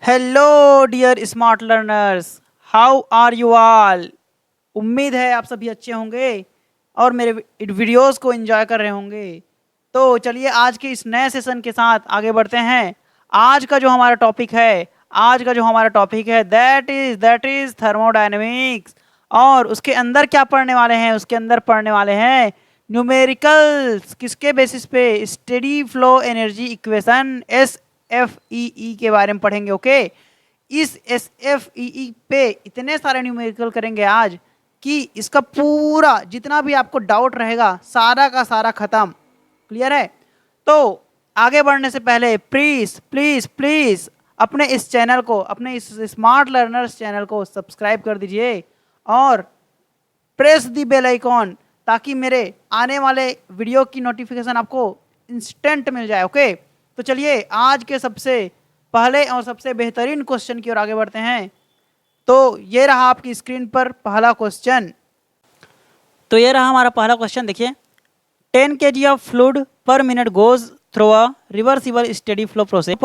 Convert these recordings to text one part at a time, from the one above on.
Hello dear smart learners, how are you all. उम्मीद है आप सभी अच्छे होंगे और मेरे वीडियोस को एंजॉय कर रहे होंगे। तो चलिए आज के इस नए सेशन के साथ आगे बढ़ते हैं। आज का जो हमारा टॉपिक है दैट इज थर्मोडायनेमिक्स। और उसके अंदर क्या पढ़ने वाले हैं? उसके अंदर पढ़ने वाले हैं न्यूमेरिकल्स। किसके बेसिस पे? Steady flow energy equation SFEE के बारे में पढ़ेंगे। ओके, इस SFEE पे इतने सारे न्यूमेरिकल करेंगे आज कि इसका पूरा जितना भी आपको डाउट रहेगा सारा का सारा खत्म। क्लियर है? तो आगे बढ़ने से पहले प्लीज प्लीज प्लीज अपने इस चैनल को, अपने इस स्मार्ट लर्नर्स चैनल को सब्सक्राइब कर दीजिए और प्रेस दी बेल आइकॉन, ताकि मेरे आने वाले वीडियो की नोटिफिकेशन आपको इंस्टेंट मिल जाए। ओके, तो चलिए आज के सबसे पहले और सबसे बेहतरीन क्वेश्चन की ओर आगे बढ़ते हैं। तो ये रहा आपकी स्क्रीन पर पहला क्वेश्चन। तो ये रहा हमारा पहला क्वेश्चन। देखिए, 10 kg of fluid per minute goes through a reversible steady flow process.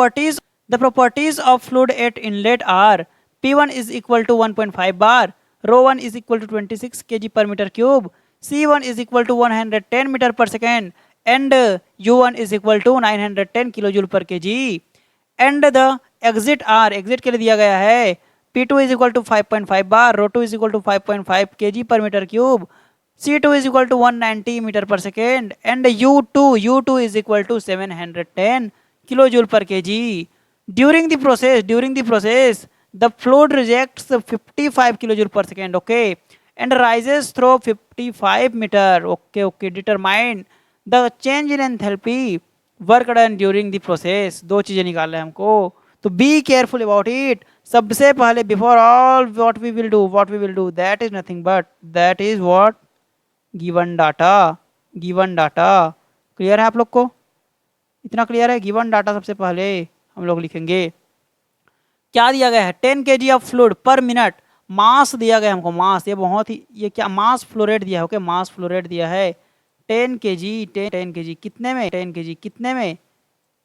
The properties of fluid at inlet are P1 is equal to 1.5 bar, rho 1 is equal to 26 kg per meter cube, C1 is equal to 110 meter per second, and U1 is equal to 910 kilojoule per kg. And the exit के लिए दिया गया है P2 is equal to 5.5 bar, rho 2 is equal to 5.5 kg per meter cube, C2 is equal to 190 meter per second, and U2 is equal to 710 kilojoule per kg. During the process, the fluid rejects 55 kilojoule per second, okay, and rises through 55 meter. Okay. Determine the change in enthalpy work done during the process. दो चीजें निकाल रहे हैं हमको, तो be careful about it. सबसे पहले before all what we will do that is nothing but that is what given data. Clear है आप लोग को? इतना क्लियर है? गिवन डाटा सबसे पहले हम लोग लिखेंगे। क्या दिया गया है? 10 kg of fluid per minute. Mass दिया गया हमको, मास। ये क्या मास फ्लो रेट दिया है? ओके, मास फ्लो रेट दिया है 10 kg कितने में? 10 kg कितने में?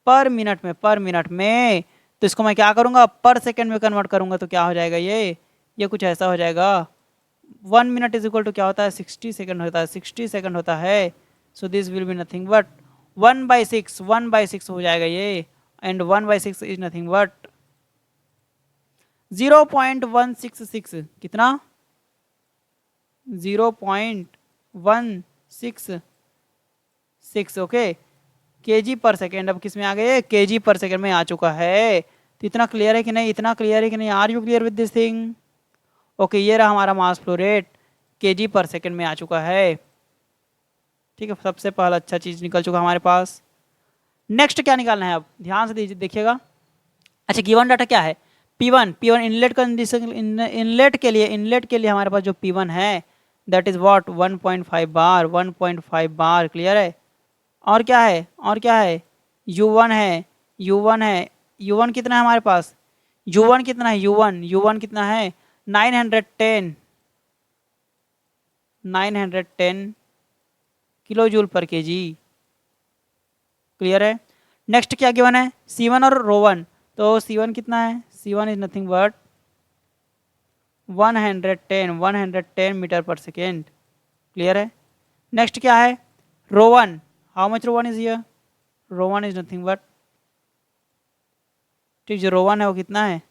पर मिनट में। तो इसको मैं क्या करूंगा? पर सेकंड में कन्वर्ट करूंगा तो क्या हो जाएगा? ये कुछ ऐसा हो जाएगा। 1 मिनट इज इक्वल टू क्या होता है? 60 सेकंड होता है। 60 सेकंड होता है। So this will be nothing but 1/6 हो जाएगा ये। And 1/6 is nothing but 0.166। कितना? 0.166। Okay, KG per second. अब किस में आ गए? केजी पर सेकेंड में आ चुका है। तो इतना क्लियर है कि नहीं? Are you clear with this thing? Okay, ये रहा हमारा mass flow rate, kg per second में आ चुका है। ठीक है, सबसे पहला अच्छा चीज निकल चुका हमारे पास। नेक्स्ट क्या निकालना है? अब ध्यान से दीजिए, देखिएगा। अच्छा, गिवन डाटा क्या है? P1 inlet condition. इनलेट के लिए हमारे पास जो P1 है that is what 1.5 bar. Clear है? और क्या है? U1 है। U1 कितना है हमारे पास? U1 कितना है? U1 कितना है? 910 kilo joule per KG. Clear है? नेक्स्ट क्या गिवन है? C1 और रो1। तो C1 कितना है? C1 is nothing but 110 metre per second. Clear है? नेक्स्ट क्या है? रो1। हाउ मच रो1 इज हियर? रो1 इज नथिंग बट, ठीक, जो रो1 है वो कितना है?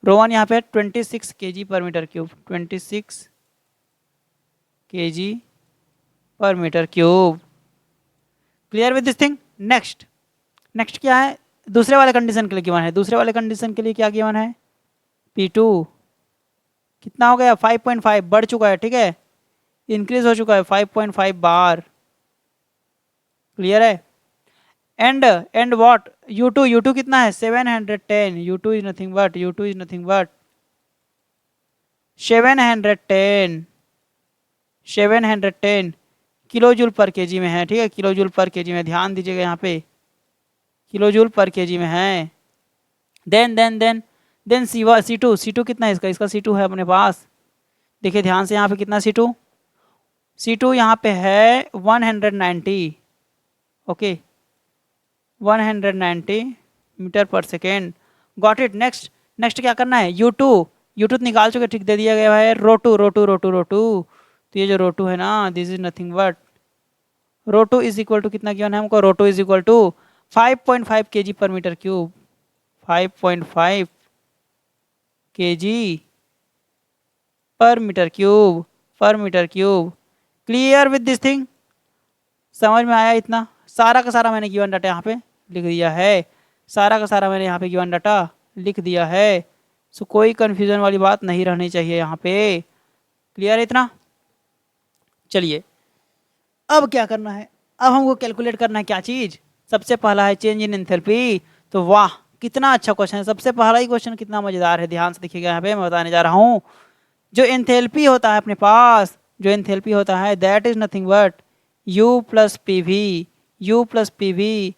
रो1 यहाँ पे 26 kg per metre cube. 26 kg per metre cube. Clear with this thing? Next क्या है? दूसरे वाले कंडीशन के लिए गिवन है। दूसरे वाले कंडीशन के लिए क्या गिवन है? P2 कितना हो गया? 5.5 बढ़ चुका है। ठीक है, इंक्रीज हो चुका है 5.5 बार। क्लियर है? एंड व्हाट U2 कितना है? 710। U2 is nothing but 710 kilo joule per KG में है। ठीक है, किलो जूल पर केजी में, ध्यान दीजिएगा यहाँ पे, किलो जूल पर केजी में है। देन C2 कितना है इसका C2 है अपने पास। देखिए ध्यान से, यहाँ पे कितना C2 यहाँ पे है 190। Okay, 190 metre per second. Got it. Next next क्या करना है, U2 U2 तो निकाल चुके, ठीक, दे दिया गया है रो टू। तो ये जो रो2 है ना, दिस इज नथिंग बट रो2 इज इक्वल टू कितना गिवन है हमको, रो2 is equal to 5.5 kg per metre cube, 5.5 kg per metre cube. Clear with this thing, समझ में आया इतना? सारा का सारा मैंने गिवन डाटा यहाँ पे लिख दिया है, सारा का सारा मैंने यहाँ पे गिवन डाटा लिख दिया है। सो कोई कंफ्यूजन वाली बात नहीं रहनी चाहिए यहाँ पे। क्लियर है इतना? चलिए अब क्या करना है, अब हमको कैलकुलेट करना है क्या चीज़, सबसे पहला है चेंज इन एंथैल्पी। तो वाह कितना अच्छा क्वेश्चन है, सबसे पहला ही क्वेश्चन कितना मज़ेदार है, ध्यान से देखिएगा यहाँ पे मैं बताने जा रहा हूँ। जो एंथैल्पी होता है अपने पास, जो एंथैल्पी होता है that is nothing but U plus P V,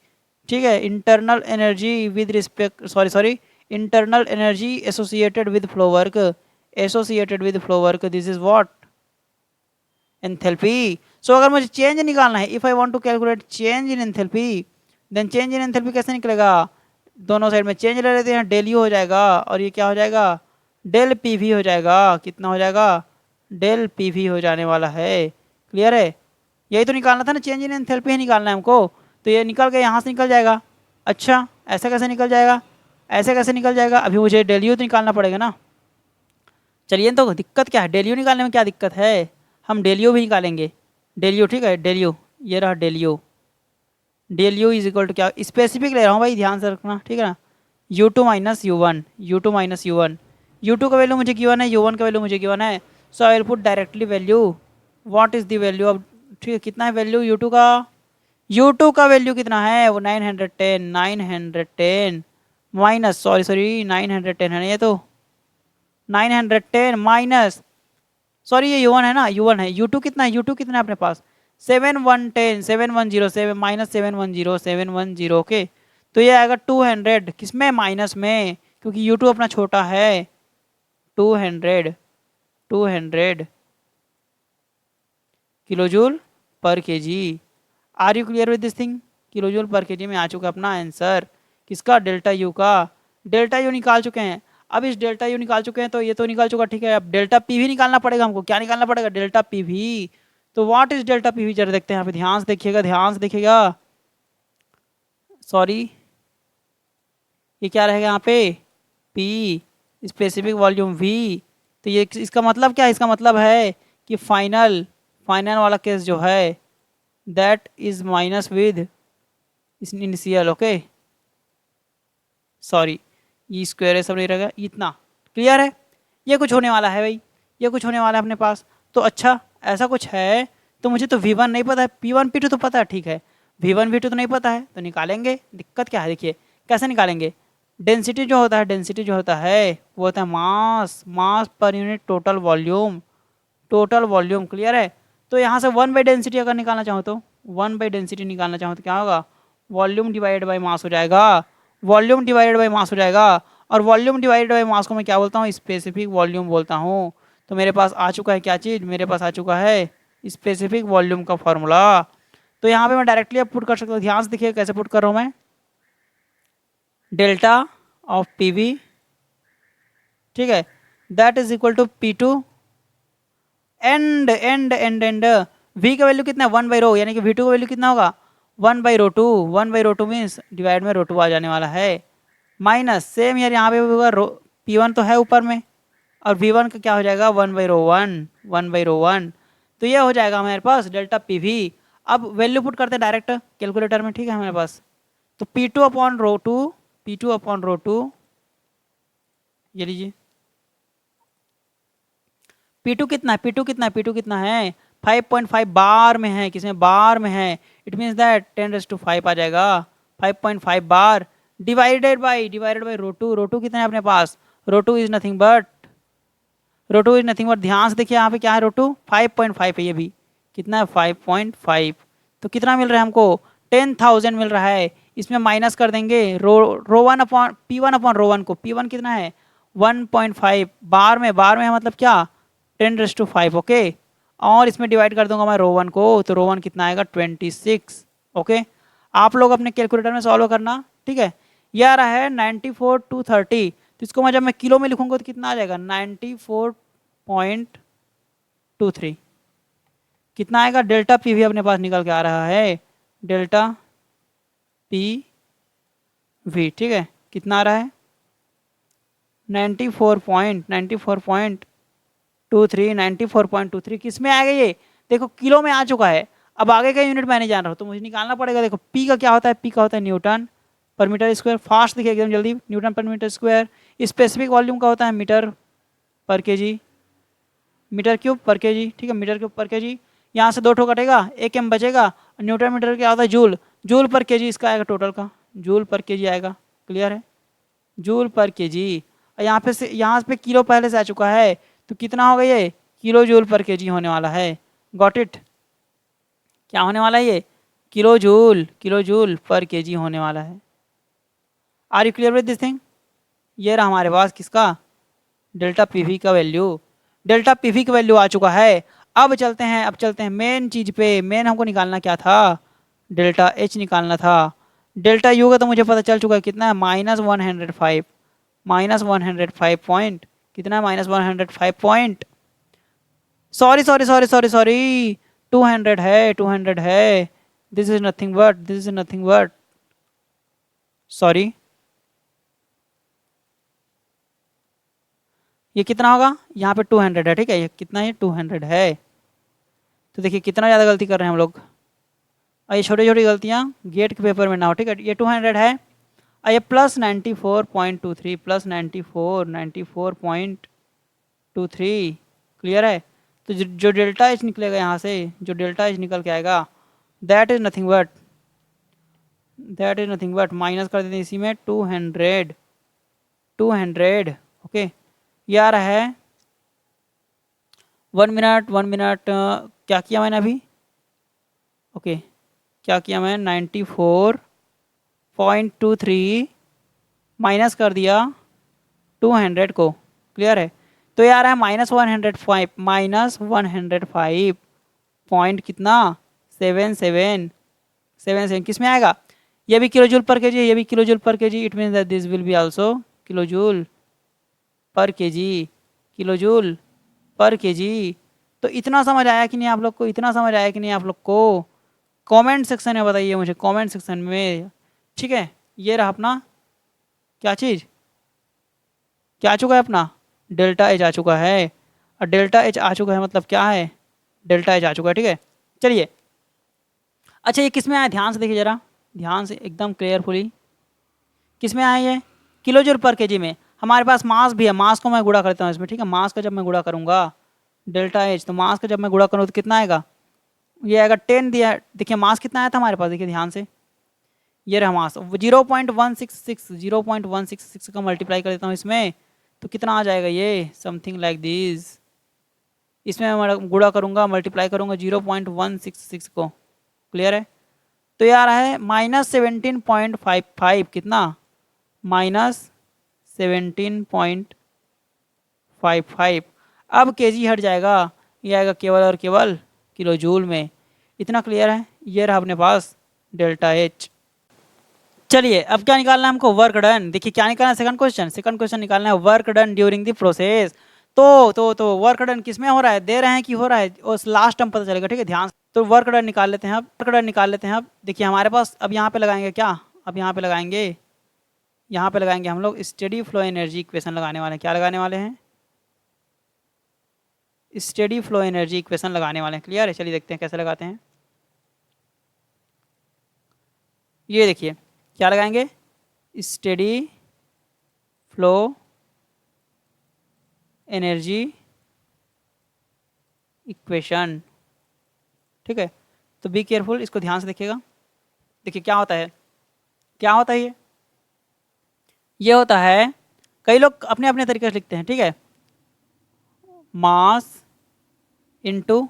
ठीक है, internal energy with respect sorry internal energy associated with flow work, this is what enthalpy. So अगर मुझे चेंज निकालना है, if I want to calculate change in enthalpy, then change in enthalpy कैसे निकलेगा, दोनों side में चेंज ले लेते हैं, डेल यू हो जाएगा और ये क्या हो जाएगा, डेल पी वी हो जाएगा। कितना हो जाएगा, डेल पी वी हो जाने वाला है। क्लियर है? यही तो निकालना था ना, चेंज इन एंथैल्पी ही निकालना है हमको। तो ये निकल गया, यहाँ से निकल जाएगा। अच्छा ऐसा कैसे निकल जाएगा, ऐसे कैसे निकल जाएगा, अभी मुझे डेल यू तो निकालना पड़ेगा ना। चलिए तो दिक्कत क्या है, डेल यू निकालने में क्या दिक्कत है, हम डेल यू भी निकालेंगे, डेल यू, ठीक है, डेल यू, ये रहा del U is equal to क्या, स्पेसिफिक ले रहा हूँ भाई, ध्यान से रखना, ठीक है ना, U2 minus you one, U2 का वैल्यू मुझे गिवन है, U1 का वैल्यू मुझे गिवन है। So I will put directly value, what is the value of, ठीक है, कितना है वैल्यू U2 का वैल्यू कितना है, वो 910 माइनस सॉरी 910 है ये तो, 910 माइनस, सॉरी ये U1 है ना, U1 है, U2 कितना है, U2 कितना है अपने पास 7110 7107 माइनस 710 ओके। तो ये आएगा 200 किस में, माइनस में, क्योंकि U2 अपना छोटा है, 200 kilojoule per KG. Are you clear with this thing, kilojoule per KG में आ चुका अपना आंसर, किसका, डेल्टा यू का। डेल्टा यू निकाल चुके हैं, अब इस डेल्टा यू निकाल चुके हैं तो ये तो निकाल चुका, ठीक है, अब डेल्टा पी भी निकालना पड़ेगा हमको, क्या निकालना पड़ेगा, डेल्टा पी भी। तो what is delta P V, जरा देखते हैं यहाँ पे, ध्यान से देखिएगा सॉरी ये क्या रहेगा यहाँ पे, पी स्पेसिफिक वॉल्यूम वी। तो ये इसका मतलब क्या है, इसका मतलब है कि फाइनल वाला केस जो है that is minus with initial, okay sorry ये स्क्वायर है सब नहीं रहेगा इतना। क्लियर है? ये कुछ होने वाला है भाई, ये कुछ होने वाला है अपने पास। तो अच्छा ऐसा कुछ है, तो मुझे तो V1 नहीं पता है, P1 P2 तो पता है, ठीक है, V1 V2 तो नहीं पता है, तो निकालेंगे, दिक्कत क्या है, देखिए कैसे निकालेंगे। डेंसिटी जो होता है वो होता है मास per unit total volume. Clear है? तो यहाँ से 1/डेंसिटी अगर निकालना चाहो तो 1/डेंसिटी निकालना चाहो तो क्या होगा, वॉल्यूम डिवाइडेड बाई मास हो जाएगा, और वॉल्यूम डिवाइडेड बाई मास को मैं क्या बोलता हूँ, स्पेसिफिक वॉल्यूम बोलता हूँ। तो मेरे पास आ चुका है क्या चीज़, मेरे पास आ चुका है स्पेसिफिक वॉल्यूम का फॉर्मूला। तो यहाँ पे मैं डायरेक्टली अब पुट कर सकता हूँ, ध्यान से देखिए कैसे पुट कर रहा हूँ मैं, डेल्टा ऑफ पी वी, ठीक है, that is equal to P2 and V का वैल्यू कितना है, 1/ρ, यानी कि V2 का वैल्यू कितना होगा, 1/ρ2 मीन्स डिवाइड में ρ2 आ जाने वाला है, माइनस सेम यार यहाँ पे होगा, P1 तो है ऊपर में, और V1 का क्या हो जाएगा, 1/ρ1। तो ये हो जाएगा हमारे पास डेल्टा पी वी। अब वैल्यू पुट करते हैं डायरेक्ट कैलकुलेटर में, ठीक है हमारे पास। तो P2 अपॉन ρ2, ये लीजिए, P2 कितना है 5.5 बार में है, किसमें, बार में है, इट मीन्स दैट 10⁵ आ जाएगा, 5.5 बार डिवाइडेड बाई ρ2 कितना है अपने पास, ρ2 इज नथिंग बट ध्यान से देखिए यहाँ पे क्या है, ρ2 5.5 है, ये भी कितना है 5.5। तो कितना मिल रहा है हमको, 10,000 मिल रहा है। इसमें माइनस कर देंगे ρ1 अपॉन ρ1 को, P1 कितना है 1.5 बार में है, मतलब क्या 10⁵, ओके, और इसमें डिवाइड कर दूंगा मैं ρ1 को, तो ρ1 कितना आएगा 26, ओके। आप लोग अपने कैलकुलेटर में सॉल्व करना, ठीक है। ये आ रहा है 94,230, तो इसको मैं जब मैं किलो में लिखूंगा तो कितना आ जाएगा 94.23, कितना आएगा डेल्टा पी वी अपने पास निकल के आ रहा है, डेल्टा पी वी, ठीक है, कितना आ रहा है 94.23, किस में आएगा ये, देखो किलो में आ चुका है। अब आगे का यूनिट मैं नहीं जान रहा हूँ तो मुझे निकालना पड़ेगा। देखो पी का क्या होता है, पी का होता है न्यूटन पर मीटर स्क्वायर, फास्ट देखिए एकदम जल्दी, न्यूटन पर मीटर स्क्वायर। स्पेसिफिक वॉल्यूम का होता है मीटर पर KG, metre cube per KG, ठीक है, मीटर क्यूब पर केजी। यहाँ से 2 ठो कटेगा, 1 m बचेगा। न्यूटन मीटर क्या होता है जूल, जूल पर केजी इसका आएगा टोटल का, जूल पर केजी आएगा, क्लियर है, जूल पर केजी। और यहाँ पे किलो पहले से आ चुका है तो कितना होगा ये, किलो जूल पर केजी होने वाला है। गॉट इट, क्या होने वाला है ये, किलो जूल पर केजी होने वाला है। Are you clear with this thing. ये रहा हमारे पास किसका, डेल्टा पीवी का वैल्यू, डेल्टा पीवी का वैल्यू आ चुका है। अब चलते हैं मेन चीज पे। मेन हमको निकालना क्या था, डेल्टा एच निकालना था। डेल्टा यू का तो मुझे पता चल चुका है कितना है, -105, -105 पॉइंट, कितना है -105 पॉइंट, सॉरी 200 है, 200 है, this is nothing but sorry, ये कितना होगा, यहाँ पे 200 है, ठीक है, ये कितना है 200 है। तो देखिए कितना ज़्यादा गलती कर रहे हैं हम लोग। और ये छोटी छोटी गलतियाँ गेट के पेपर में ना हो, ठीक है। ये 200 है और ये +94.23, +94.23, क्लियर है। तो जो डेल्टा एच निकलेगा यहाँ से, जो डेल्टा एच निकल के आएगा, that is nothing but minus कर देते हैं इसी में 200, ओके। ये आ रहा है 1 मिनट, क्या किया मैंने अभी, ओके, क्या किया मैं 94.23 माइनस कर दिया 200 को, क्लियर है। तो ये आ रहा है -105 पॉइंट कितना 7777, किस में आएगा, ये भी किलो जूल पर केजी, ये भी kilo joule per KG, it means that this will be also kilo joule per KG, kilo joule per kg. तो इतना समझ आया कि नहीं आप लोग को, इतना समझ आया कि नहीं आप लोग को, कमेंट सेक्शन में बताइए मुझे, कमेंट सेक्शन में, ठीक है। ये रहा अपना क्या चीज़, क्या आ चुका है अपना, डेल्टा एच आ चुका है। और डेल्टा एच आ चुका है मतलब क्या है, डेल्टा एच आ चुका है, ठीक है। चलिए, अच्छा ये किस में आया, ध्यान से देखिए जरा, ध्यान से एकदम क्लियरफुली, किस में आया ये, किलो जूल पर केजी में। हमारे पास मास भी है, मास को मैं गुणा करता हूँ इसमें, ठीक है। मास का जब मैं गुणा करूँगा डेल्टा एच, तो मास का जब मैं गुणा करूँ तो कितना आएगा, ये आएगा 10 दिया है। देखिए मास कितना आया था हमारे पास, देखिए ध्यान से, ये रहा मास 0.166 का मल्टीप्लाई कर देता हूँ इसमें, तो कितना आ जाएगा ये, समथिंग लाइक दिस। इसमें मैं गुणा करूँगा, मल्टीप्लाई करूँगा 0.166 को, क्लियर है। तो ये आ रहा है -17.55, कितना -17.55। अब केजी हट जाएगा, ये आएगा केवल और केवल किलो जूल में। इतना क्लियर है। ये रहा अपने पास डेल्टा एच। चलिए अब क्या निकालना है हमको, वर्क डन। देखिए क्या निकालना है, सेकंड क्वेश्चन निकालना है, work done during the process. तो वर्क डन किस में हो रहा है, दे रहे हैं कि हो रहा है, उस लास्ट टर्म पता चलेगा, ठीक है, ध्यान से। तो वर्क डन निकाल लेते हैं अब, वर्क डन निकाल लेते हैं अब। देखिए हमारे पास अब यहाँ पे लगाएंगे क्या, अब यहाँ पे लगाएंगे हम लोग स्टेडी फ्लो एनर्जी इक्वेशन लगाने वाले हैं। क्या लगाने वाले हैं, स्टेडी फ्लो एनर्जी इक्वेशन लगाने वाले हैं, क्लियर है। चलिए देखते हैं कैसे लगाते हैं। ये देखिए क्या लगाएंगे, स्टेडी फ्लो एनर्जी इक्वेशन, ठीक है। तो बी केयरफुल, इसको ध्यान से देखिएगा। देखिए क्या होता है, ये होता है, कई लोग अपने अपने तरीके से लिखते हैं, ठीक है। Mass into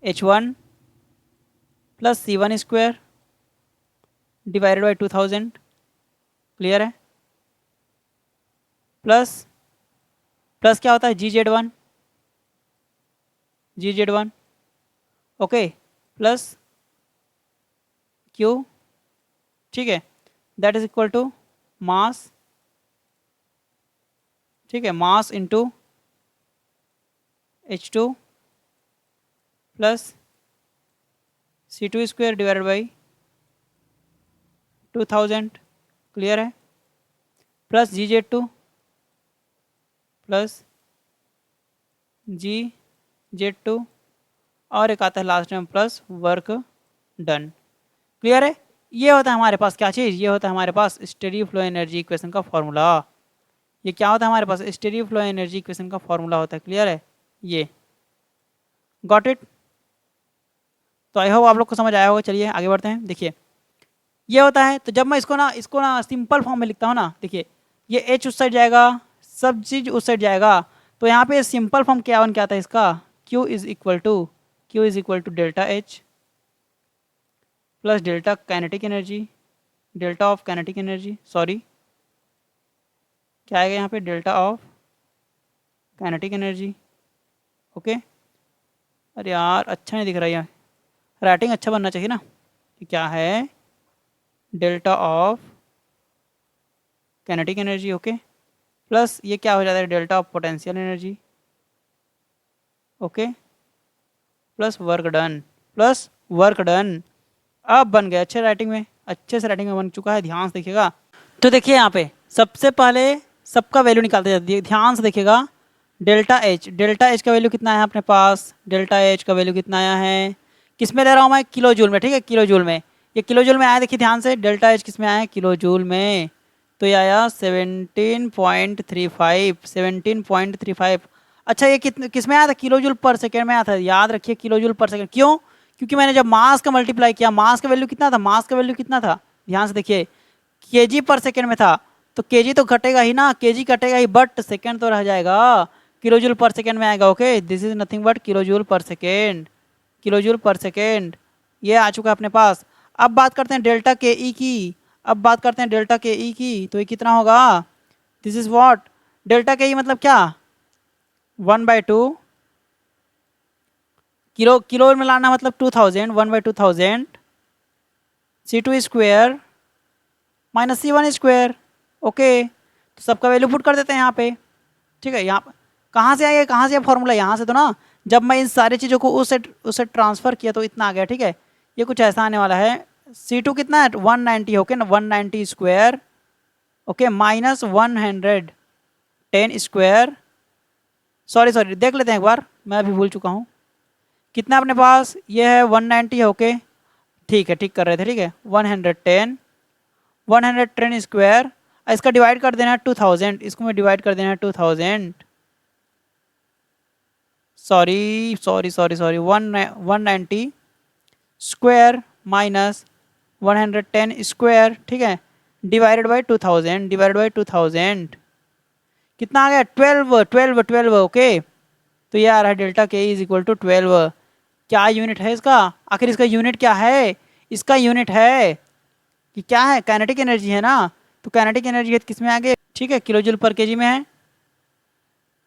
h1 plus c1 square divided by 2000, clear है। प्लस क्या होता है G Z one, okay, plus Q, ठीक है, that is equal to mass, ठीक है, mass into H2 plus C2 square divided by 2000, clear है, प्लस GZ2 प्लस GZ2 और एक आता है लास्ट में प्लस वर्क डन, क्लियर है। ये होता है हमारे पास क्या चीज़, ये होता है हमारे पास स्टेडी फ्लो एनर्जी इक्वेशन का फॉर्मूला। ये क्या होता है हमारे पास, स्टेडी फ्लो एनर्जी इक्वेशन का फॉर्मूला होता है, क्लियर है, ये गॉट इट। तो आई होप आप लोग को समझ आया होगा। चलिए आगे बढ़ते हैं। देखिए ये होता है, तो जब मैं इसको ना सिंपल फॉर्म में लिखता हूँ ना, देखिए ये H उस साइड जाएगा, सब चीज उस साइड जाएगा, तो यहाँ पे सिंपल फॉर्म क्या बन के आता है इसका, Q is equal to delta H plus delta kinetic energy, delta of kinetic energy, sorry क्या आएगा यहाँ पे, delta of kinetic energy, okay. अरे यार अच्छा नहीं दिख रहा है, राइटिंग अच्छा बनना चाहिए ना। ये क्या है, delta of kinetic energy, okay, plus ये क्या हो जाता है, delta of potential energy, okay, plus work done. अब बन गया अच्छे राइटिंग में, अच्छे से राइटिंग में बन चुका है, ध्यान से देखिएगा। तो देखिए यहाँ पे सबसे पहले सबका वैल्यू निकालते जाते हैं, ध्यान से देखिएगा। डेल्टा एच का वैल्यू कितना है अपने पास, डेल्टा एच का वैल्यू कितना आया है, किस में ले रहा हूँ मैं, किलो जूल में, ठीक है, किलो जूल में। ये किलो जूल में आया, देखिए ध्यान से, डेल्टा एच किस में आया है, किलो जूल में, तो ये आया 17.35। अच्छा ये किस में आया था, किलो जूल पर सेकेंड में आया था, याद रखिए किलो जूल पर सेकेंड। क्यों, क्योंकि मैंने जब मास का मल्टीप्लाई किया, मास का वैल्यू कितना था, मास का वैल्यू कितना था, ध्यान से देखिए, केजी पर सेकेंड में था, तो केजी तो घटेगा ही ना, केजी कटेगा ही, बट सेकेंड तो रह जाएगा, किलो जूल पर सेकेंड में आएगा, okay. This is nothing but kilo joule per second, kilo joule per second, ये आ चुका है अपने पास। अब बात करते हैं डेल्टा के ई की, अब बात करते हैं डेल्टा के ई की, तो ये कितना होगा, दिस इज व्हाट, डेल्टा के ई मतलब क्या, 1/2, किलो में लाना मतलब 2000, 1/2000, C2 square minus C1 square, okay. तो सबका वैल्यू पुट कर देते हैं यहाँ पे, ठीक है। यहाँ कहाँ से आएगा, कहाँ से फॉर्मूला, यहाँ से तो ना, जब मैं इन सारी चीज़ों को उससे ट्रांसफ़र किया तो इतना आ गया, ठीक है। ये कुछ ऐसा आने वाला है, C2 कितना है 190, ओके ना, 190 square, okay, minus 110 square, sorry देख लेते हैं एक बार, मैं अभी भूल चुका हूँ, कितना अपने पास, ये है 190 है, ओके, ठीक है, ठीक कर रहे थे, ठीक है, 110 स्क्वायर, इसका डिवाइड कर देना है 2000, इसको मैं डिवाइड कर देना है 2000, सॉरी 190 स्क्वायर माइनस 110 स्क्वायर, ठीक है, डिवाइडेड बाई 2000, कितना आ गया, 12, ओके। तो ये आ रहा है डेल्टा के इज इक्वल टू 12, क्या यूनिट है इसका, आखिर इसका यूनिट क्या है, इसका यूनिट है कि क्या है, काइनेटिक एनर्जी है ना, तो काइनेटिक एनर्जी किस में आ गए, ठीक है, किलो जूल पर केजी में है।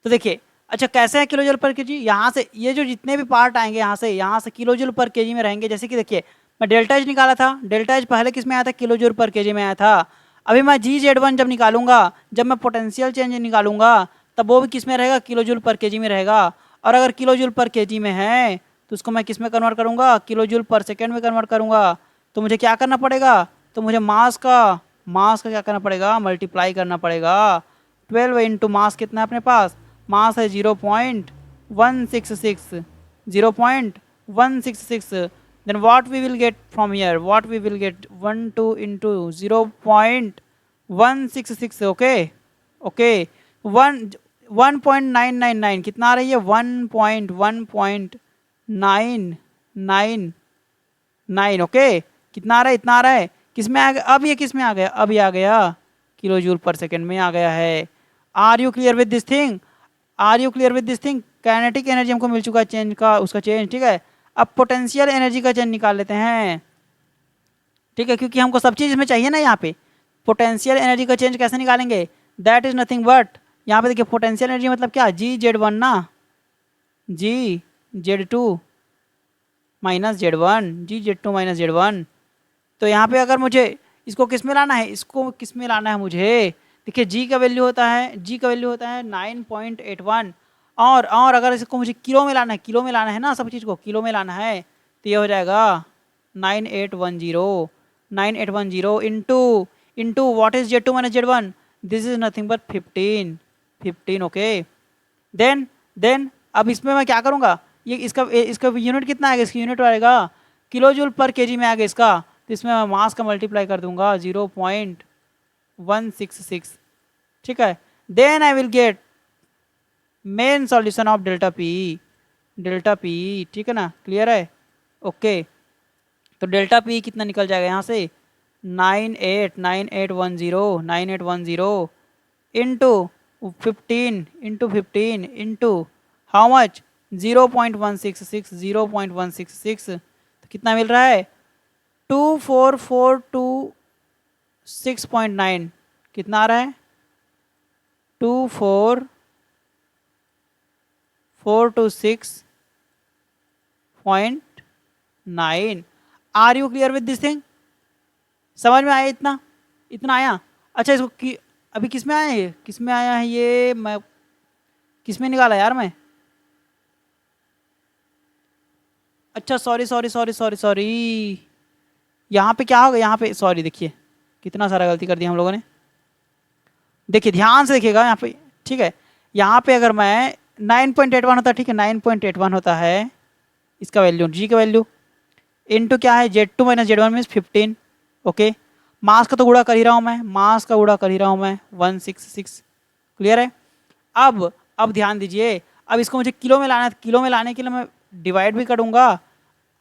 तो देखिए अच्छा कैसे है किलो जूल पर केजी, यहाँ से ये जो जितने भी पार्ट आएंगे यहाँ से किलो जूल पर केजी में रहेंगे। जैसे कि देखिए मैं डेल्टा एच निकाला था, डेल्टा एच पहले किस में आया था, किलो जूल पर केजी में आया था। अभी मैं GZ1 जब निकालूंगा, जब मैं पोटेंशियल चेंज निकालूंगा, तब वो भी किस में रहेगा, किलो जूल पर केजी में रहेगा। और अगर किलो जूल पर केजी में है तो उसको मैं किस में कन्वर्ट करूँगा, किलो जूल पर सेकेंड में कन्वर्ट करूँगा। तो मुझे क्या करना पड़ेगा, तो मुझे मास का क्या करना पड़ेगा, मल्टीप्लाई करना पड़ेगा। 12 इंटू मास कितना है अपने पास, मास है 0.166, 0.166, then what we will get from here, what we will get 12 into 0.166, okay, 1.999 कितना आ रही है, 1.999, ओके, कितना आ रहा है, इतना आ रहा है, किस में आ गया, अब ये किस में आ गया, अब ये आ गया किलो जूल पर सेकेंड में आ गया है। Are you clear with this thing, kinetic energy हमको मिल चुका है चेंज का, उसका चेंज, ठीक है। अब पोटेंशियल एनर्जी का चेंज निकाल लेते हैं, ठीक है, क्योंकि हमको सब चीज़ इसमें चाहिए ना। यहाँ पे पोटेंशियल एनर्जी का चेंज कैसे निकालेंगे, दैट इज नथिंग बट, यहाँ पे देखिए पोटेंशियल एनर्जी मतलब क्या, GZ1 ना, GZ2 माइनस Z1, तो यहाँ पे अगर मुझे इसको किस में लाना है, इसको किस में लाना है मुझे। देखिए जी का वैल्यू होता है, जी का वैल्यू होता है 9.81, और अगर इसको मुझे किलो में लाना है, किलो में लाना है ना, सब चीज़ को किलो में लाना है, तो ये हो जाएगा 9810, 9810 into what is Z2 minus Z1, this is nothing but 15, okay. Then अब इसमें मैं क्या करूँगा, ये इसका यूनिट कितना आएगा, इसकी यूनिट आएगा किलो जूल पर केजी में आएगा इसका, तो इसमें मैं मास का मल्टीप्लाई कर दूंगा 0.166, ठीक है। Then I will get main solution of delta P, ठीक है ना, क्लियर है, ओके। तो डेल्टा पी कितना निकल जाएगा यहाँ से, 9810 इंटू 15 इंटू हाउ मच 0.166, तो कितना मिल रहा है 24426.9, कितना आ रहा है 24426.9। Are you clear with this thing, समझ में आया, इतना इतना आया। अच्छा इसको अभी किस में आया है, किस में आया है ये, मैं किस में निकाला यार मैं, अच्छा सॉरी, यहाँ पे क्या होगा, यहाँ पे सॉरी, देखिए कितना सारा गलती कर दिया हम लोगों ने। देखिए ध्यान से देखिएगा यहाँ पे, ठीक है। यहाँ पे अगर मैं 9.81 होता है, ठीक है, 9.81 होता है इसका वैल्यू, जी का वैल्यू, इनटू क्या है Z2 minus Z1 means 15, okay. मास का तो गुणा कर ही रहा हूँ मैं, मास का गुणा कर ही रहा हूँ मैं 166, क्लियर है। अब ध्यान दीजिए, अब इसको मुझे किलो में लाना है, किलो में लाने के लिए मैं डिवाइड भी करूँगा,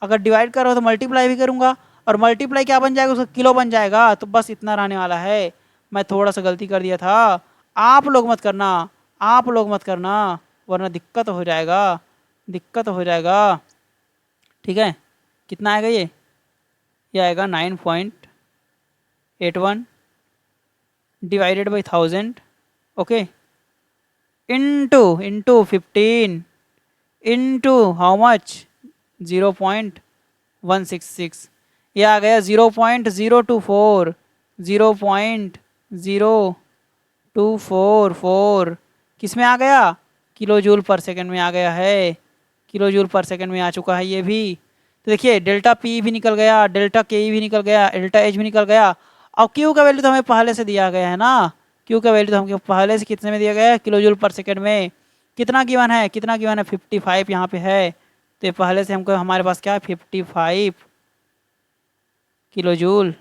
अगर डिवाइड करो तो मल्टीप्लाई भी करूँगा, और मल्टीप्लाई क्या बन जाएगा, उसका किलो बन जाएगा, तो बस इतना रहने वाला है। मैं थोड़ा सा गलती कर दिया था, आप लोग मत करना, वरना दिक्कत हो जाएगा, ठीक है। कितना आएगा ये आएगा 9.81 divided by 1000, okay, into 15 into how much 0.166, ये आ गया 0.024, किस में आ गया, किलो जूल पर सेकंड में आ गया है, किलो जूल पर सेकंड में आ चुका है ये भी। तो देखिए डेल्टा पी भी निकल गया, डेल्टा के भी निकल गया, डेल्टा एच भी निकल गया, और क्यू का वैल्यू तो हमें पहले से दिया गया है ना, क्यू का वैल्यू तो हमें पहले से कितने में दिया गया है, किलो जूल पर सेकंड में। कितना गिवन है 55 यहाँ पे है, तो पहले से हमको हमारे पास क्या है 55 किलो जूल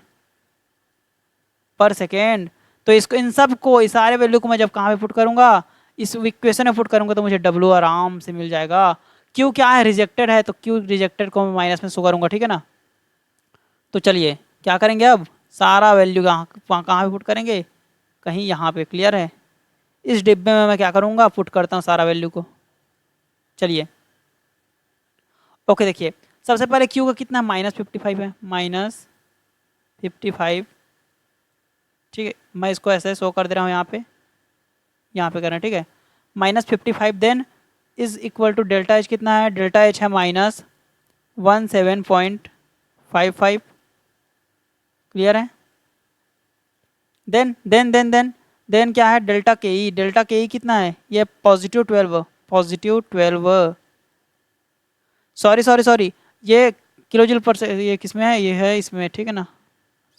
पर सेकेंड। तो इसको इन सब को, इस सारे वैल्यू को मैं जब कहाँ पे पुट करूँगा, इस इक्वेशन में पुट करूँगा, तो मुझे W आराम से मिल जाएगा। क्यू क्या है, रिजेक्टेड है, तो क्यू रिजेक्टेड को मैं माइनस में शो करूँगा, ठीक है ना। तो चलिए क्या करेंगे, अब सारा वैल्यू कहाँ पे पुट करेंगे, कहीं यहाँ पे, क्लियर है। इस डिब्बे में मैं क्या करूँगा, पुट करता हूँ सारा वैल्यू को, चलिए ओके। देखिए सबसे पहले क्यू का कितना -55 है, -55, ठीक है। मैं इसको ऐसे शो कर दे रहा हूँ यहाँ पे करना, ठीक है, -55 then is equal to delta H, कितना है, डेल्टा एच है -17.55, क्लियर है। देन क्या है, डेल्टा के ई कितना है, ये +12, सॉरी, ये किलो जूल पर से, ये किस में है, ये है इसमें, ठीक है ना,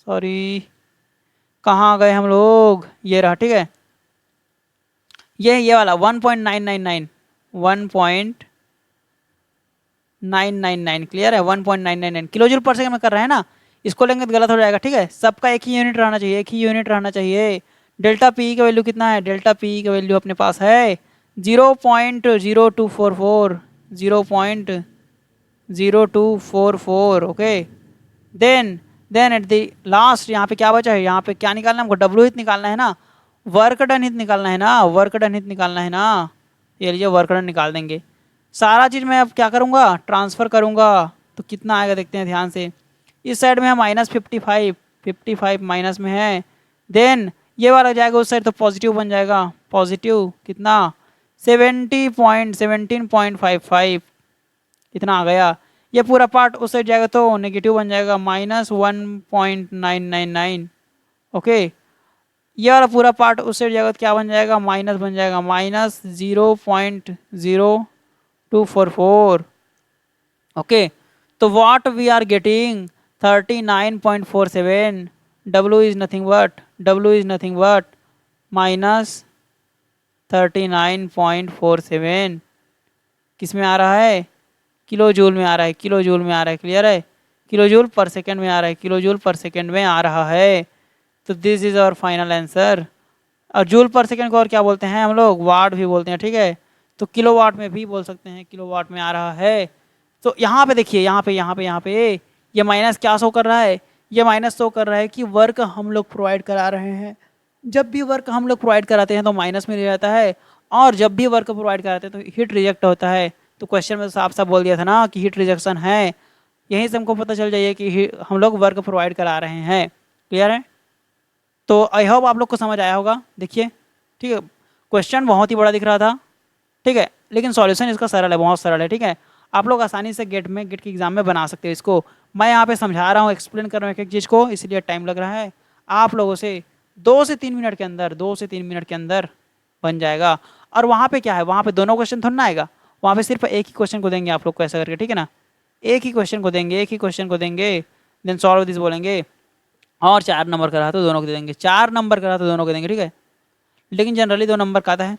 सॉरी कहाँ गए हम लोग, ये रहा, ठीक है, ये वाला 1.999, क्लियर है, 1.999 किलो जूल पर सेकंड में कर रहे हैं ना, इसको लेंगे तो गलत हो जाएगा, ठीक है। सबका एक ही यूनिट रहना चाहिए, डेल्टा पी का वैल्यू कितना है, डेल्टा पी का वैल्यू अपने पास है 0.0244, 0.0244, okay. Then at the last यहाँ पे क्या बचा है, यहाँ पे क्या निकालना है हमको, डब्ल्यू हित निकालना है ना, वर्क डन हित निकालना है ना, ये लीजिए वर्क डन निकाल देंगे। सारा चीज़ मैं अब क्या करूँगा, ट्रांसफ़र करूँगा, तो कितना आएगा देखते हैं ध्यान से। इस साइड में है -55 माइनस में है, देन ये वाला जाएगा उस साइड, तो पॉजिटिव बन जाएगा, पॉजिटिव कितना 17.55, इतना आ गया। ये पूरा पार्ट उस साइड जाएगा तो नेगेटिव बन जाएगा, -1.999, ओके, ये वाला पूरा पार्ट उस साइड जाएगा तो क्या बन जाएगा, माइनस बन जाएगा, -0.0244। ओके, तो what we are getting 39.47। W is nothing but -39.47 किस में आ रहा है, किलो जूल में आ रहा है, किलो जूल में आ रहा है, क्लियर है, किलो जूल पर सेकेंड में आ रहा है, किलो जूल पर सेकेंड में आ रहा है। तो this is our final answer. और जूल पर सेकेंड को और क्या बोलते हैं हम लोग, वाट भी बोलते हैं, ठीक है, तो किलो वाट में भी बोल सकते हैं, किलो वाट में आ रहा है। तो यहाँ पे देखिए, यहाँ पे ये माइनस क्या शो कर रहा है, ये माइनस शो कर रहा है कि वर्क हम लोग प्रोवाइड करा रहे हैं। जब भी वर्क हम लोग प्रोवाइड कराते हैं तो माइनस में ले जाता है, और जब भी वर्क प्रोवाइड कराते हैं तो हीट रिजेक्ट होता है। तो क्वेश्चन में तो साफ साफ बोल दिया था ना कि हीट रिजेक्शन है। यहीं से हमको पता चल जाइए कि हम लोग वर्क प्रोवाइड करा रहे हैं। क्लियर है, तो आई होप आप लोग को समझ आया होगा। देखिए, ठीक है, क्वेश्चन बहुत ही बड़ा दिख रहा था, ठीक है, लेकिन सॉल्यूशन इसका सरल है, बहुत सरल है, ठीक है। आप लोग आसानी से गेट के एग्जाम में बना सकते हो इसको। मैं यहाँ पे समझा रहा हूँ, एक्सप्लेन कर रहा हूँ एक एक चीज़ को, इसलिए टाइम लग रहा है। आप लोगों से 2 से 3 मिनट के अंदर, 2 से 3 मिनट के अंदर बन जाएगा। और वहाँ पे क्या है, वहाँ पे दोनों क्वेश्चन थोड़ा ना आएगा, वहाँ पे सिर्फ एक ही क्वेश्चन को देंगे आप लोग को ऐसा करके, ठीक है ना, एक ही क्वेश्चन को देंगे, एक ही क्वेश्चन को देंगे, देन सॉल्व दिस बोलेंगे, और 4 नंबर का रहा तो दोनों को दे देंगे, 4 नंबर का रहा तो दोनों को देंगे, ठीक है, लेकिन जनरली 2 नंबर का आता है,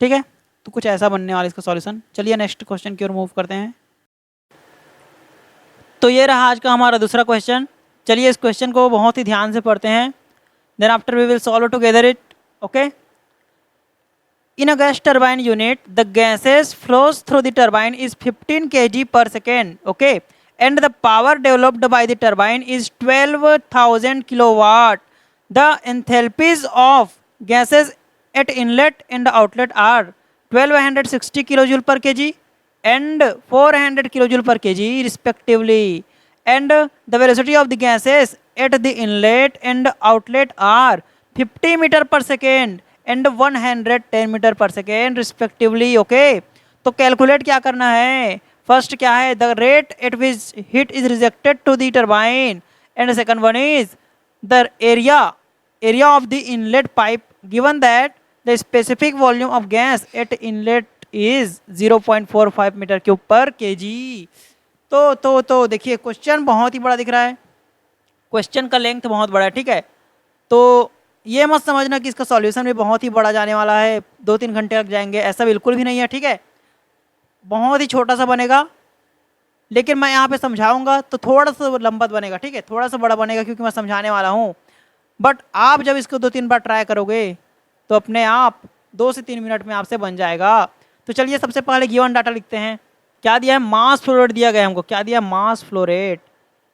ठीक है। तो कुछ ऐसा बनने वाला इसका सॉल्यूशन। चलिए नेक्स्ट क्वेश्चन की ओर मूव करते हैं। तो ये रहा आज का हमारा दूसरा क्वेश्चन। चलिए इस क्वेश्चन को बहुत ही ध्यान से पढ़ते हैं, then after we will solve together it. Okay, in a gas turbine unit the gases flows through the turbine is 15 kg per second, okay, and the power developed by the turbine is 12,000 kilowatt. The enthalpies of gases at inlet and outlet are 1260 kilojoule per kg and 400 kilojoule per kg respectively, and the velocity of the gases at the inlet and outlet are 50 meter per second and 110 metre per second respectively. Okay, तो calculate क्या करना है, first क्या है, the rate at which heat is rejected to the turbine, and second one is the area of the inlet pipe given that the specific volume of gas at inlet is 0.45 metre cube per kg. तो देखिए question बहुत ही बड़ा दिख रहा है, question का length बहुत बड़ा है, ठीक है। तो ये मत समझना कि इसका सॉल्यूशन भी बहुत ही बड़ा जाने वाला है, 2-3 घंटे लग जाएंगे, ऐसा बिल्कुल भी नहीं है, ठीक है। बहुत ही छोटा सा बनेगा, लेकिन मैं यहाँ पे समझाऊंगा तो थोड़ा सा लंबा बनेगा, ठीक है, थोड़ा सा बड़ा बनेगा क्योंकि मैं समझाने वाला हूँ। बट आप जब इसको 2-3 बार ट्राई करोगे तो अपने आप 2 से 3 मिनट में आपसे बन जाएगा। तो चलिए सबसे पहले गिवन डाटा लिखते हैं। क्या दिया है, मास फ्लो रेट दिया गया हमको, क्या दिया, मास flow rate,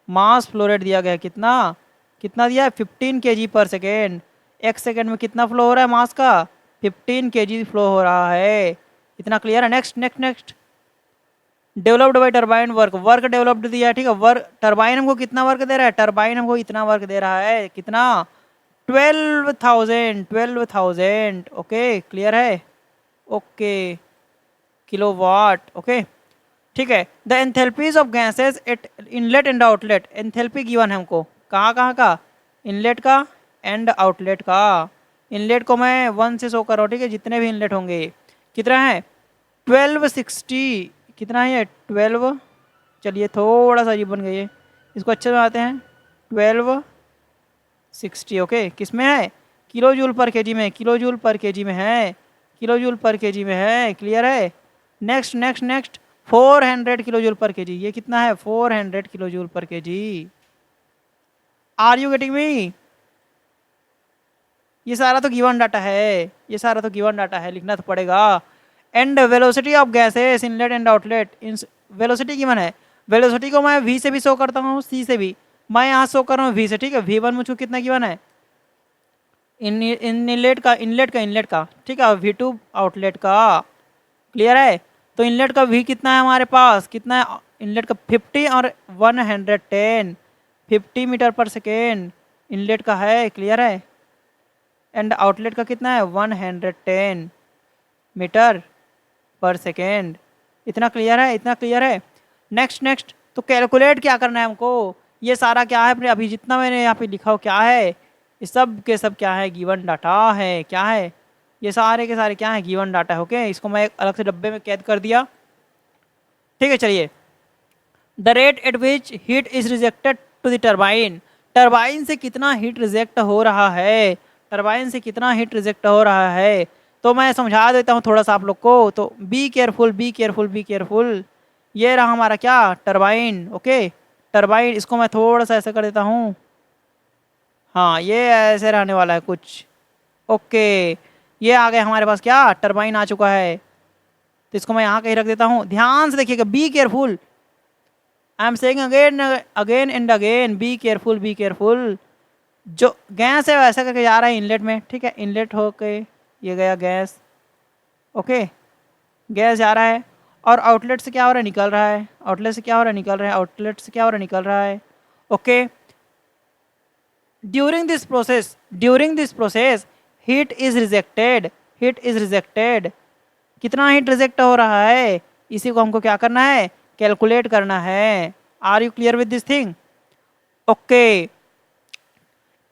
mass flow rate दिया गया है, कितना कितना दिया है, 15 kg पर सेकेंड। एक सेकेंड में कितना फ्लो हो रहा है मास का, 15 kg फ्लो हो रहा है, इतना क्लियर है। Next next next, developed by turbine work, work developed दिया है, ठीक है, वर्क टरबाइन हमको कितना वर्क दे रहा है, टरबाइन हमको इतना वर्क दे रहा है, कितना, 12,000। ओके क्लियर है, ओके, किलोवाट, ओके ठीक है। The enthalpies of gases at inlet and outlet, enthalpy given है हमको, कहाँ कहाँ का, इनलेट का एंड आउटलेट का। इनलेट को मैं 1 से शो कर रहा हूँ, ठीक है, जितने भी इनलेट होंगे कितना है, 1260, कितना है 12, चलिए थोड़ा सा अजीब बन गई है, इसको अच्छे से आते हैं, 1260। ओके, किस में है, किलो जूल पर केजी में, किलो जूल पर केजी में है, किलो जूल पर केजी में है, क्लियर है। Next next next, 400 kilo joule per kg, ये कितना है, 400 kilo joule per KG. Are you getting me, ये सारा तो गिवन डाटा है, ये सारा तो गिवन डाटा है, लिखना तो पड़ेगा। And velocity of gases inlet and outlet, in velocity given है, वेलोसिटी को मैं वी से भी शो करता हूँ, सी से भी, मैं यहाँ शो कर रहा हूँ वी से, ठीक है। V1 मुझको कितना गिवन है, इनलेट का ठीक है, V2 आउटलेट का, क्लियर है। तो इनलेट का V कितना है हमारे पास, कितना है इनलेट का, 50 और 110, 50 मीटर पर सेकेंड इनलेट का है, क्लियर है। एंड आउटलेट का कितना है, 110 मीटर पर सेकेंड, इतना क्लियर है, इतना क्लियर है। नेक्स्ट नेक्स्ट, तो कैलकुलेट क्या करना है हमको, ये सारा क्या है अपने, अभी जितना मैंने यहाँ पे लिखा हो क्या है, ये सब के सब क्या है, गिवन डाटा है। क्या है, ये सारे के सारे क्या है, गिवन डाटा है। ओके, इसको मैं एक अलग से डब्बे में कैद कर दिया। ठीक है, चलिए। The rate at which heat is rejected to the turbine, turbine से कितना हीट रिजेक्ट हो रहा है, टरबाइन से कितना हीट रिजेक्ट हो रहा है। तो मैं समझा देता हूँ थोड़ा सा आप लोग को। तो be careful, be careful, be careful. ये रहा हमारा क्या, टरबाइन। ओके, टरबाइन, इसको मैं थोड़ा सा ऐसा कर देता हूँ। हाँ, ये ऐसे रहने वाला है कुछ। ओके, ये आ गया हमारे पास क्या, टरबाइन आ चुका है। तो इसको मैं यहाँ कहीं रख देता हूँ। ध्यान से देखिएगा, be careful, I am saying again again and again, be careful, be careful. जो गैस है वैसा करके जा रहा है इनलेट में। ठीक है, इनलेट होके ये गया गैस। ओके, गैस जा रहा है और आउटलेट से क्या हो रहा है, निकल रहा है। आउटलेट से क्या हो रहा है, निकल रहा है। आउटलेट से क्या हो रहा है, निकल रहा है। Okay, during this process heat is rejected, heat is rejected. कितना हीट रिजेक्ट हो रहा है, इसी को हमको क्या करना है, कैलकुलेट करना है। Are you clear with this thing? Okay,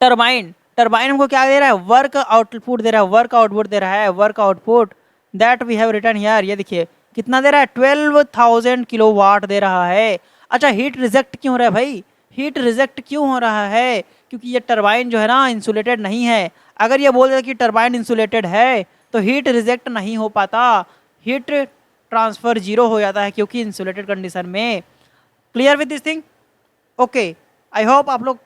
turbine, turbine हमको क्या दे रहा है, वर्क आउटपुट दे रहा है, वर्क आउटपुट दे रहा है, work output that we have written here. ये देखिए कितना दे रहा है, 12,000 किलो वाट दे रहा है। अच्छा, हीट रिजेक्ट क्यों हो रहा है भाई, हीट रिजेक्ट क्यों हो रहा है, क्योंकि ये टरबाइन जो है ना इंसुलेटेड नहीं है। अगर ये बोल देता कि टरबाइन इंसुलेटेड है तो हीट रिजेक्ट नहीं हो पाता, हीट ट्रांसफर जीरो हो जाता है क्योंकि इंसुलेटेड कंडीशन में। Clear with this thing? Okay, I hope आप लोग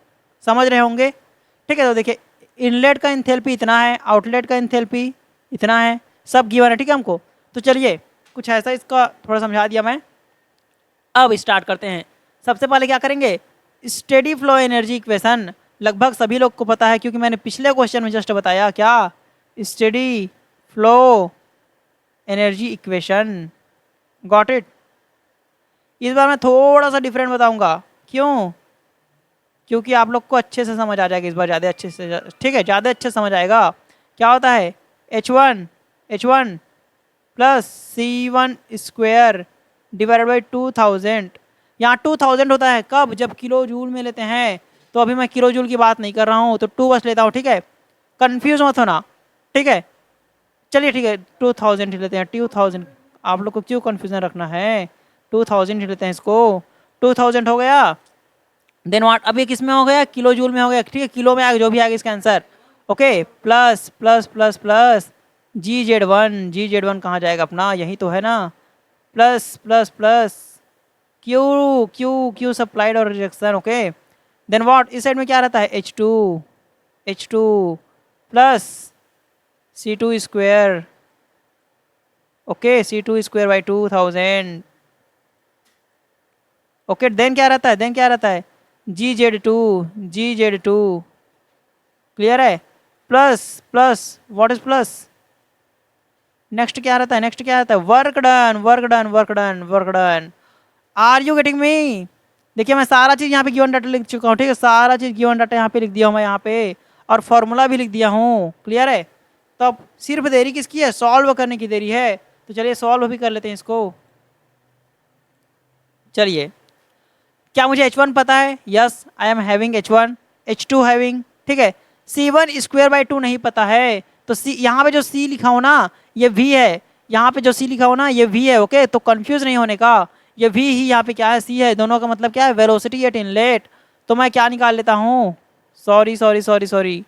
समझ रहे होंगे। ठीक है, तो देखिए इनलेट का इंथैल्पी इतना है, आउटलेट का इंथैल्पी इतना है, सब गिवन है। ठीक है हमको, तो चलिए कुछ ऐसा इसका थोड़ा समझा दिया मैं। अब स्टार्ट करते हैं। सबसे पहले क्या करेंगे, स्टेडी फ्लो एनर्जी इक्वेशन। लगभग सभी लोग को पता है क्योंकि मैंने पिछले क्वेश्चन में जस्ट बताया, क्या, steady flow energy equation. Got it? इस बार मैं थोड़ा सा डिफरेंट बताऊंगा। क्यों? क्योंकि आप लोग को अच्छे से समझ आ जाएगा इस बार, ज़्यादा अच्छे से। ठीक है, ज़्यादा अच्छे से समझ आएगा। क्या होता है, H1 plus C1 square divided by 2000। यहाँ 2000 होता है कब, जब किलो जूल में लेते हैं। तो अभी मैं किलो जूल की बात नहीं कर रहा हूँ, तो 2 बस लेता हूँ। ठीक है, कंफ्यूज मत होना। ठीक है, चलिए ठीक है, 2000 ही लेते हैं। 2000, आप लोग को क्यों कन्फ्यूजन रखना है, 2000 ही लेते हैं इसको। 2000 हो गया, देन व्हाट, अब ये किस में हो गया, किलो जूल में हो गया। ठीक है, किलो में आएगा जो भी आएगा इसका answer. Okay, plus plus plus plus GZ1 कहाँ जाएगा अपना, यही तो है ना। Plus plus plus Q Q Q supplied और रिजेक्शन। ओके, देन व्हाट, इस साइड में क्या रहता है, H2 plus C2 square. Okay, C2 square by 2000। Okay, then क्या रहता है, देन क्या रहता है, GZ2। क्लियर है, plus plus, what is plus, next क्या रहता है, नेक्स्ट क्या रहता है, work done, work done, work done, work done. Are you getting me? देखिए मैं सारा चीज़ यहाँ पे गिवन डाटा लिख चुका हूँ। ठीक है, सारा चीज़ गिवन डाटा यहाँ पे लिख दिया हूँ मैं यहाँ पे, और फॉर्मूला भी लिख दिया हूँ। क्लियर है? तो अब सिर्फ देरी किसकी है, सॉल्व करने की देरी है। तो चलिए सॉल्व भी कर लेते हैं इसको। चलिए, क्या मुझे H1 पता है? Yes, I am having H1, H2 having. ठीक है, C1 स्क्वायर बाई 2 नहीं पता है, तो C यहाँ पे जो C लिखा हो ना ये V है, यहाँ पे जो C लिखा हो ना ये V है। ओके, तो कंफ्यूज नहीं होने का, ये V ही यहाँ पे क्या है, C है। दोनों का मतलब क्या है, वेलोसिटी एट इनलेट। तो मैं क्या निकाल लेता हूँ, सॉरी सॉरी सॉरी सॉरी,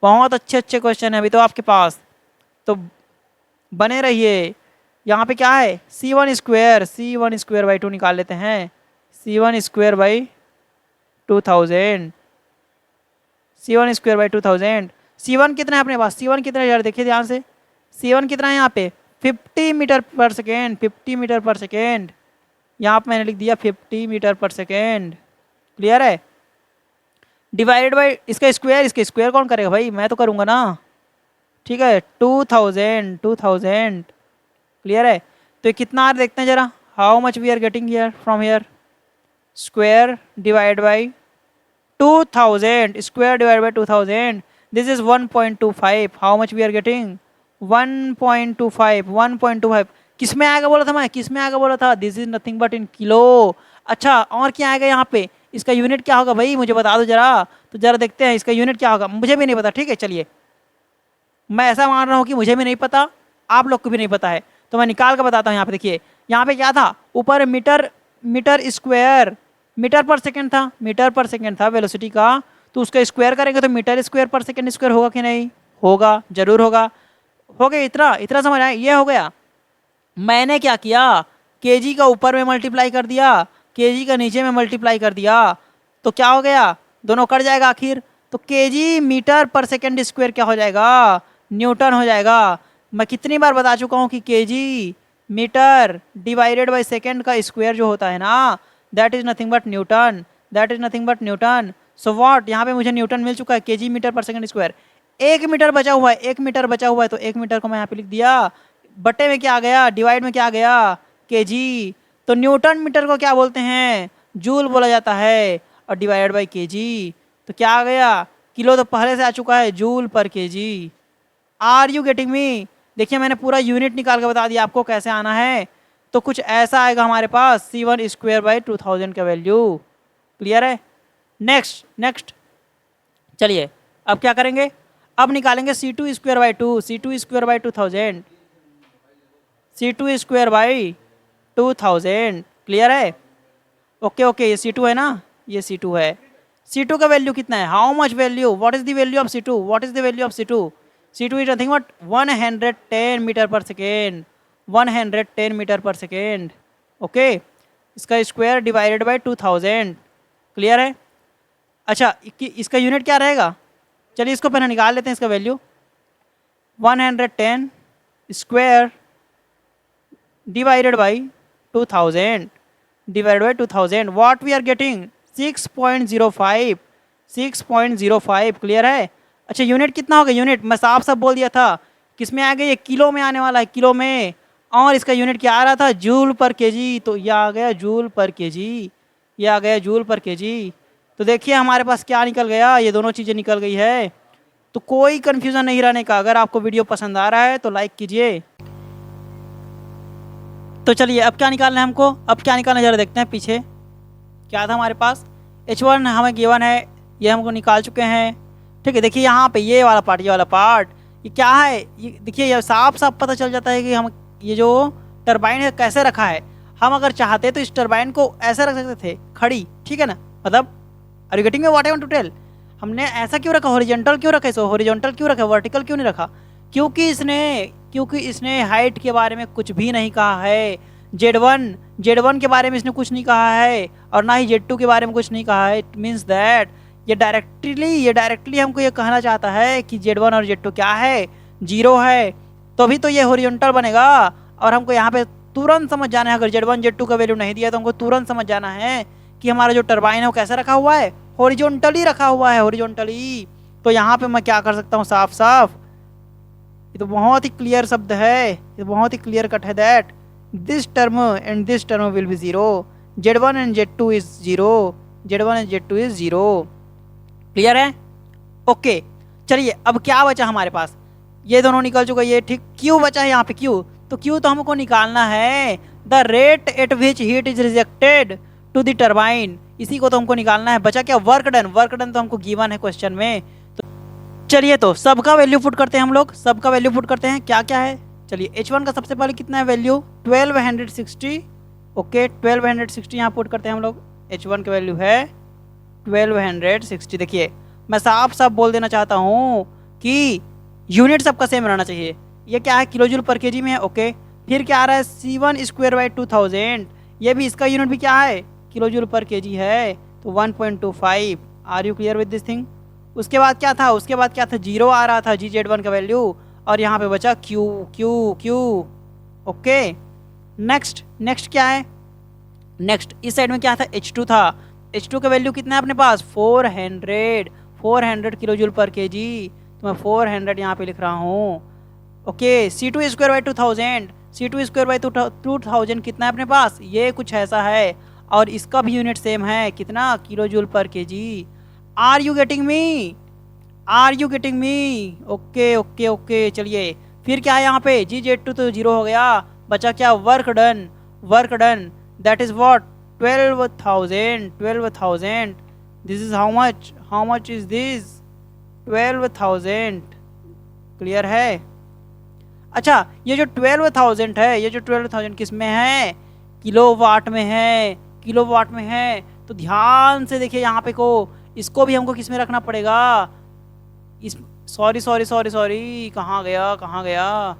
बहुत अच्छे अच्छे क्वेश्चन है अभी तो आपके पास, तो बने रहिए। यहाँ पे क्या है, C1 स्क्वायर बाई 2 निकाल लेते हैं। C1 square by 2000, C1 square by 2000। C1 कितना है अपने पास, C1 कितना है यार, देखिए ध्यान से, C1 कितना है यहाँ पे, 50 metre per second, 50 metre per second. यहाँ पे मैंने लिख दिया 50 मीटर पर सेकेंड। क्लियर है? डिवाइडेड बाई इसका स्क्वायर कौन करेगा भाई, मैं तो करूँगा ना। ठीक है, 2000। क्लियर है? तो ये कितना आ रहा देखते हैं जरा, how much we are getting here from here, square divide by 2000, square divide by 2000, this is 1.25। How much we are getting, 1.25। किस में आएगा बोला था मैं, किस में आएगा बोला था, this is nothing but in kilo. अच्छा, और क्या आएगा यहाँ पे, इसका यूनिट क्या होगा भाई, मुझे बता दो जरा। तो जरा देखते हैं इसका यूनिट क्या होगा, मुझे भी नहीं पता। ठीक है चलिए, मैं ऐसा मान रहा हूँ कि मुझे भी नहीं पता, आप लोग को भी नहीं पता है, तो मैं निकाल कर बताता हूँ। यहाँ पे देखिए, यहाँ पे क्या था, ऊपर metre metre square, metre per second था, मीटर पर सेकंड था वेलोसिटी का, तो उसका स्क्वायर करेंगे तो मीटर स्क्वायर पर सेकंड स्क्वायर होगा कि नहीं, होगा, जरूर होगा। हो गया, इतना इतना समझ आए, ये हो गया। मैंने क्या किया, केजी का ऊपर में मल्टीप्लाई कर दिया, केजी का नीचे में मल्टीप्लाई कर दिया, तो क्या हो गया, दोनों कट जाएगा आखिर। तो KG metre per second square क्या हो जाएगा, न्यूटन हो जाएगा। मैं कितनी बार बता चुका हूँ कि KG metre divided by second का स्क्वायर जो होता है ना, that is nothing but Newton, that is nothing but Newton. So what, यहाँ पे मुझे न्यूटन मिल चुका है, KG metre per second square. 1 metre बचा हुआ है, 1 मीटर बचा हुआ है, तो 1 मीटर को मैं यहाँ पे लिख दिया, बटे में क्या आ गया, डिवाइड में क्या आ गया, केजी। तो न्यूटन मीटर को क्या बोलते हैं, जूल बोला जाता है, और डिवाइडेड बाय केजी तो क्या आ गया, किलो तो पहले से आ चुका है, joule per KG. Are you getting me. देखिए मैंने पूरा यूनिट निकाल के बता दिया आपको कैसे आना है। तो कुछ ऐसा आएगा हमारे पास, C1²/2000 का वैल्यू। क्लियर है। नेक्स्ट नेक्स्ट, चलिए अब क्या करेंगे, अब निकालेंगे C2²/2, C2²/2000, C2²/2000। क्लियर है, ओके ओके, ये C2 है ना, ये C2 है। C2 का वैल्यू कितना है, how much value, what is the value of C2, what is the value of C2। C2 is nothing but 110 metre per second, 110 metre per second. Okay, इसका square divided by 2000। Clear है। अच्छा, इसका unit क्या रहेगा, चलिए इसको पहले निकाल लेते हैं, इसका value 110 square divided by 2000, divided by 2000, what we are getting 6.05, 6.05। Clear है। अच्छा, यूनिट कितना होगा, यूनिट मैं साफ साफ बोल दिया था, किस में आ गया, ये किलो में आने वाला है, किलो में, और इसका यूनिट क्या आ रहा था, जूल पर केजी, तो यह आ गया जूल पर केजी, ये आ गया जूल पर केजी। तो देखिए हमारे पास क्या निकल गया, ये दोनों चीज़ें निकल गई है। तो कोई कन्फ्यूज़न नहीं रहने का। अगर आपको वीडियो पसंद आ रहा है तो लाइक कीजिए। तो चलिए अब क्या निकालना है हमको, अब क्या निकालना है जरा देखते हैं। पीछे क्या था हमारे पास, H1 हमें गिवन है, ये हमको निकाल चुके हैं। ठीक है, देखिए यहाँ पे ये वाला पार्ट, ये वाला पार्ट, ये क्या है, ये देखिए ये साफ साफ पता चल जाता है कि हम ये जो टरबाइन है कैसे रखा है। हम अगर चाहते तो इस टरबाइन को ऐसे रख सकते थे, खड़ी, ठीक है ना, मतलब are you getting me what I want to tell. हमने ऐसा क्यों रखा, हॉरिजॉन्टल क्यों रखा, इसको हॉरिजॉन्टल क्यों रखा, वर्टिकल क्यों नहीं रखा, क्योंकि इसने हाइट के बारे में कुछ भी नहीं कहा है। Z1 के बारे में इसने कुछ नहीं कहा है, और ना ही Z2 के बारे में कुछ नहीं कहा है। इट मीन्स दैट ये डायरेक्टली हमको ये कहना चाहता है कि Z1 और Z2 क्या है, 0 है, तभी तो ये हॉरिजॉन्टल बनेगा। और हमको यहाँ पे तुरंत समझ जाना है, अगर Z1 Z2 का वैल्यू नहीं दिया तो हमको तुरंत समझ जाना है कि हमारा जो टरबाइन है वो कैसे रखा हुआ है, हॉरिजॉन्टली रखा हुआ है, हॉरिजॉन्टली। तो यहाँ पे मैं क्या कर सकता हूँ, साफ साफ, ये तो बहुत ही क्लियर शब्द है, ये बहुत ही क्लियर कट है, that this term and this term will be 0, Z1 and Z2 is 0, Z1 and Z2 is 0। Clear है, ओके। चलिए अब क्या बचा हमारे पास, ये दोनों निकल चुका, ये ठीक। क्यू बचा है यहाँ पे, क्यू, तो क्यू तो हमको निकालना है, the rate at which heat is rejected to the turbine, इसी को तो हमको निकालना है। बचा क्या, वर्क डन, वर्क डन तो हमको गिवन है क्वेश्चन में। तो चलिए तो सबका वैल्यू पुट करते हैं हम लोग, सबका वैल्यू पुट करते हैं, क्या क्या है। चलिए H1 का सबसे पहले कितना है वैल्यू, 1260। ओके, 1260 यहाँ पुट करते हैं हम लोग। H1 का वैल्यू है 1260। देखिए मैं साफ साफ बोल देना चाहता हूँ कि यूनिट सबका सेम रहना चाहिए। ये क्या है, किलो जूल पर केजी में है। ओके, फिर क्या आ रहा है, C1²/2000, ये भी इसका यूनिट भी क्या है, किलो जूल पर केजी है, तो 1.25। Are you clear with this thing. उसके बाद क्या था, उसके बाद क्या था, 0 आ रहा था GZ1 का वैल्यू, और यहाँ पे बचा Q Q Q। Okay, next क्या है, नेक्स्ट इस साइड में क्या था, H2 था। H2 का वैल्यू कितना है अपने पास, 400 किलो जूल पर केजी, तो मैं 400 यहाँ पे लिख रहा हूँ। ओके, C2²/2000, C2²/2000 कितना है अपने पास, ये कुछ ऐसा है, और इसका भी यूनिट सेम है, कितना, kilo joule per KG. Are you getting me, are you getting me. Okay okay okay, चलिए फिर क्या है यहाँ पे, GZ2 तो 0 हो गया, बचा क्या, work done, work done that is what 12,000 this is how much is this 12,000 clear है। अच्छा ये जो 12,000 है, ये जो 12,000 किस में है, किलोवाट में है, किलोवाट में है। तो ध्यान से देखिए यहाँ पे को, इसको भी हमको किस में रखना पड़ेगा, इस सॉरी कहाँ गया,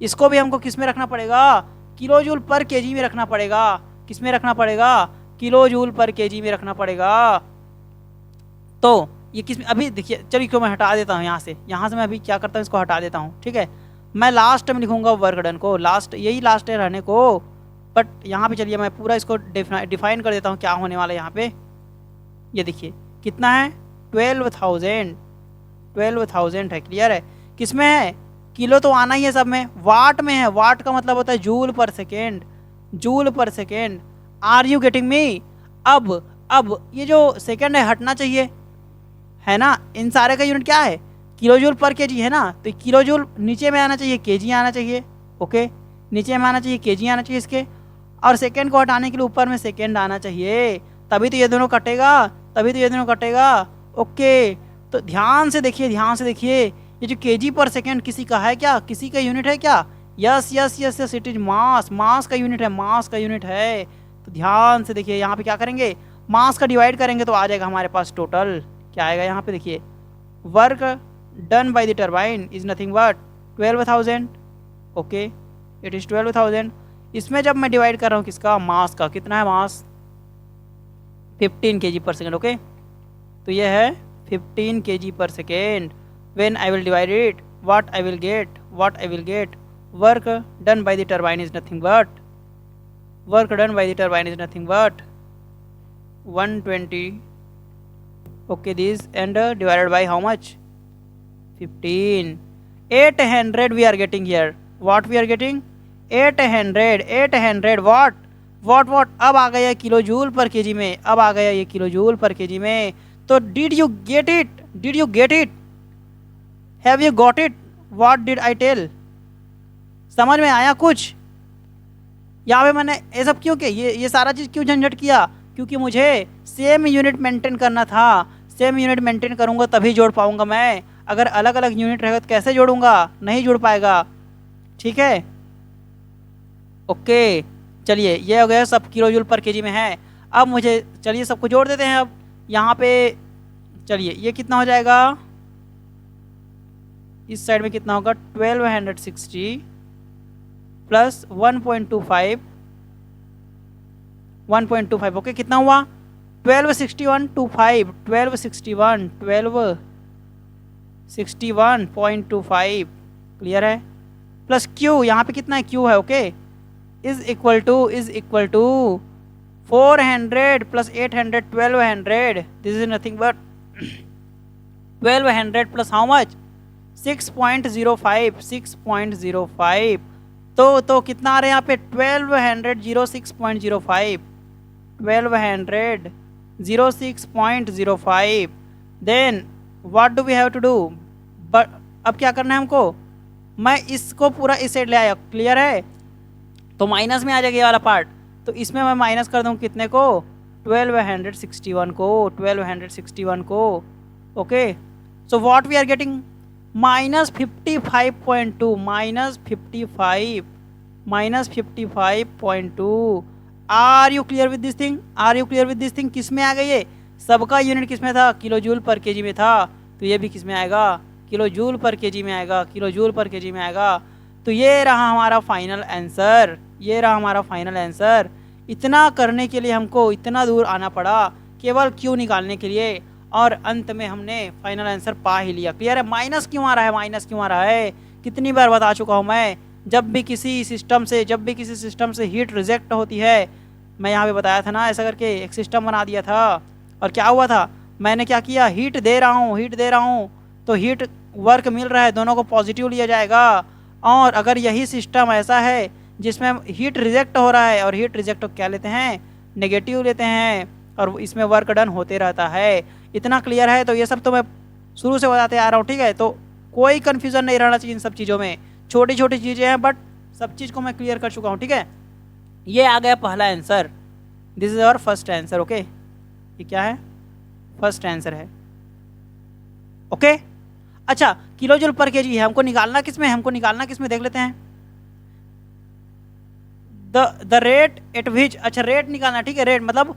इसको भी हमको किस में रखना पड़ेगा, किलो जूल पर केजी में रखना पड़ेगा। किस में रखना पड़ेगा, किलो जूल पर केजी में रखना पड़ेगा। तो ये किस में, अभी देखिए चलिए क्यों मैं हटा देता हूँ यहाँ से मैं अभी क्या करता हूँ, इसको हटा देता हूँ, ठीक है। मैं लास्ट में लिखूंगा वर्क डन को, लास्ट यही लास्ट है रहने को, बट यहाँ पे चलिए मैं पूरा इसको डिफाइन कर देता हूँ क्या होने वाला है यहाँ पे। ये देखिए कितना है, 12,000 है, क्लियर है। किस में है, किलो तो आना ही है सब में, वाट में है, वाट का मतलब होता है joule per second, joule per second. Are you getting me. अब ये जो सेकेंड है हटना चाहिए, है ना। इन सारे का यूनिट क्या है, किलो जूल पर केजी है ना, तो किलो जूल नीचे में आना चाहिए, केजी आना चाहिए, ओके, नीचे में आना चाहिए, केजी आना चाहिए इसके, और सेकेंड को हटाने के लिए ऊपर में सेकेंड आना चाहिए, तभी तो ये दोनों कटेगा, ओके। तो ध्यान से देखिए, ये जो केजी पर सेकेंड किसी का है क्या, किसी का यूनिट है क्या, यस इट इज मास का यूनिट है, तो ध्यान से देखिए यहाँ पे क्या करेंगे, मास का डिवाइड करेंगे तो आ जाएगा हमारे पास टोटल, क्या आएगा यहाँ पे देखिए, work done by the turbine is nothing but 12,000, okay, it is 12,000। इसमें जब मैं डिवाइड कर रहा हूँ किसका, मास का, कितना है मास, 15 kg पर सेकेंड, ओके। तो ये है 15 kg पर second. When I will divide it, what I will gate, work done by the turbine is nothing but 120, okay, this and divided by how much, 15, 800 we are getting here, what we are getting, 800 what, अब आ गया kilo joule per KG में, तो did you get it, have you got it, what did I tell, समझ में आया कुछ। यहाँ पे मैंने ये सब क्यों, ये सारा चीज़ क्यों झंझट किया, क्योंकि मुझे सेम यूनिट मेंटेन करना था, सेम यूनिट मेंटेन करूँगा तभी जोड़ पाऊँगा मैं, अगर अलग अलग यूनिट रहेगा तो कैसे जोड़ूंगा, नहीं जोड़ पाएगा, ठीक है, ओके। चलिए ये हो गया, सब किलो जूल पर केजी में है। अब मुझे चलिए सबको जोड़ देते हैं। अब यहाँ पे चलिए ये कितना हो जाएगा, इस साइड में कितना होगा, 1260 प्लस 1.25, ओके, कितना हुआ 1261.25, क्लियर है। प्लस क्यू, यहाँ पे कितना है, क्यू है, okay, is equal to 400 plus 800, 1200, this is nothing but 1200 plus how much, 6.05, तो कितना आ रहा है यहाँ पे, 1206.05, then what do we have to do, but अब क्या करना है हमको, मैं इसको पूरा इस साइड ले आया, क्लियर है, तो माइनस में आ जाएगा ये वाला पार्ट, तो इसमें मैं माइनस कर दूँ कितने को, 1261 को, okay. So what we are getting, -55.2, -55.2। Are you clear with this thing, किस में आ गई ये, सबका यूनिट किस में था, किलो जूल पर केजी में था, तो ये भी किस में आएगा, किलो जूल पर केजी में आएगा, तो ये रहा हमारा फाइनल आंसर, इतना करने के लिए हमको इतना दूर आना पड़ा केवल क्यू निकालने के लिए, और अंत में हमने फाइनल आंसर पा ही लिया, क्लियर है। माइनस क्यों आ रहा है, कितनी बार बता चुका हूँ मैं, जब भी किसी सिस्टम से हीट रिजेक्ट होती है, मैं यहाँ पे बताया था ना, ऐसा करके एक सिस्टम बना दिया था, और क्या हुआ था, मैंने क्या किया, हीट दे रहा हूँ तो हीट वर्क मिल रहा है, दोनों को पॉजिटिव लिया जाएगा, और अगर यही सिस्टम ऐसा है जिसमें हीट रिजेक्ट हो रहा है, और हीट रिजेक्ट क्या लेते हैं, नेगेटिव लेते हैं, और इसमें वर्क डन होते रहता है। इतना क्लियर है, तो ये सब तो मैं शुरू से बताते आ रहा हूँ, ठीक है, तो कोई कन्फ्यूज़न नहीं रहना चाहिए इन सब चीज़ों में, छोटी चीज़ें हैं बट सब चीज़ को मैं क्लियर कर चुका हूँ, ठीक है। ये आ गया पहला answer, this is our first answer. Okay, ये क्या है, फर्स्ट आंसर है। ओके अच्छा, किलो जूल पर केजी है, हमको निकालना किस में, हमको निकालना किस में देख लेते हैं। द रेट एट विच, अच्छा रेट निकालना, ठीक है, रेट मतलब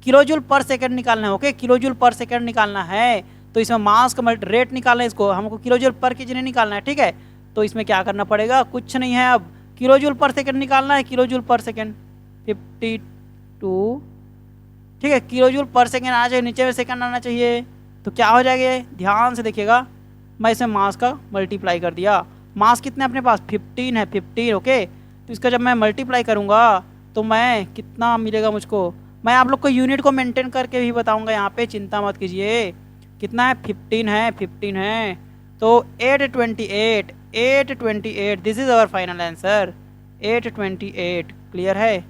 किलो जूल पर सेकंड निकालना है। ओके, किलो जूल पर सेकंड निकालना है, तो इसमें मास का रेट निकालना है, इसको हमको किलो जूल पर केजी नहीं निकालना है, ठीक है। तो इसमें क्या करना पड़ेगा, कुछ नहीं है, अब किलो जूल पर सेकंड निकालना है, किलो जूल पर सेकंड 52, ठीक है, किलो जूल पर सेकंड आना चाहिए, नीचे में सेकंड आना चाहिए। तो क्या हो जाएगा, ये ध्यान से देखिएगा, मैं इसमें मास का मल्टीप्लाई कर दिया। मास कितने अपने पास 15 है, 15। ओके, तो इसका जब मैं मल्टीप्लाई करूँगा तो मैं कितना मिलेगा मुझको, मैं आप लोग को यूनिट को मेंटेन करके भी बताऊंगा, यहाँ पे चिंता मत कीजिए। कितना है, 15 है, 15 है, तो 828, 828, this is our final answer, 828। Clear है,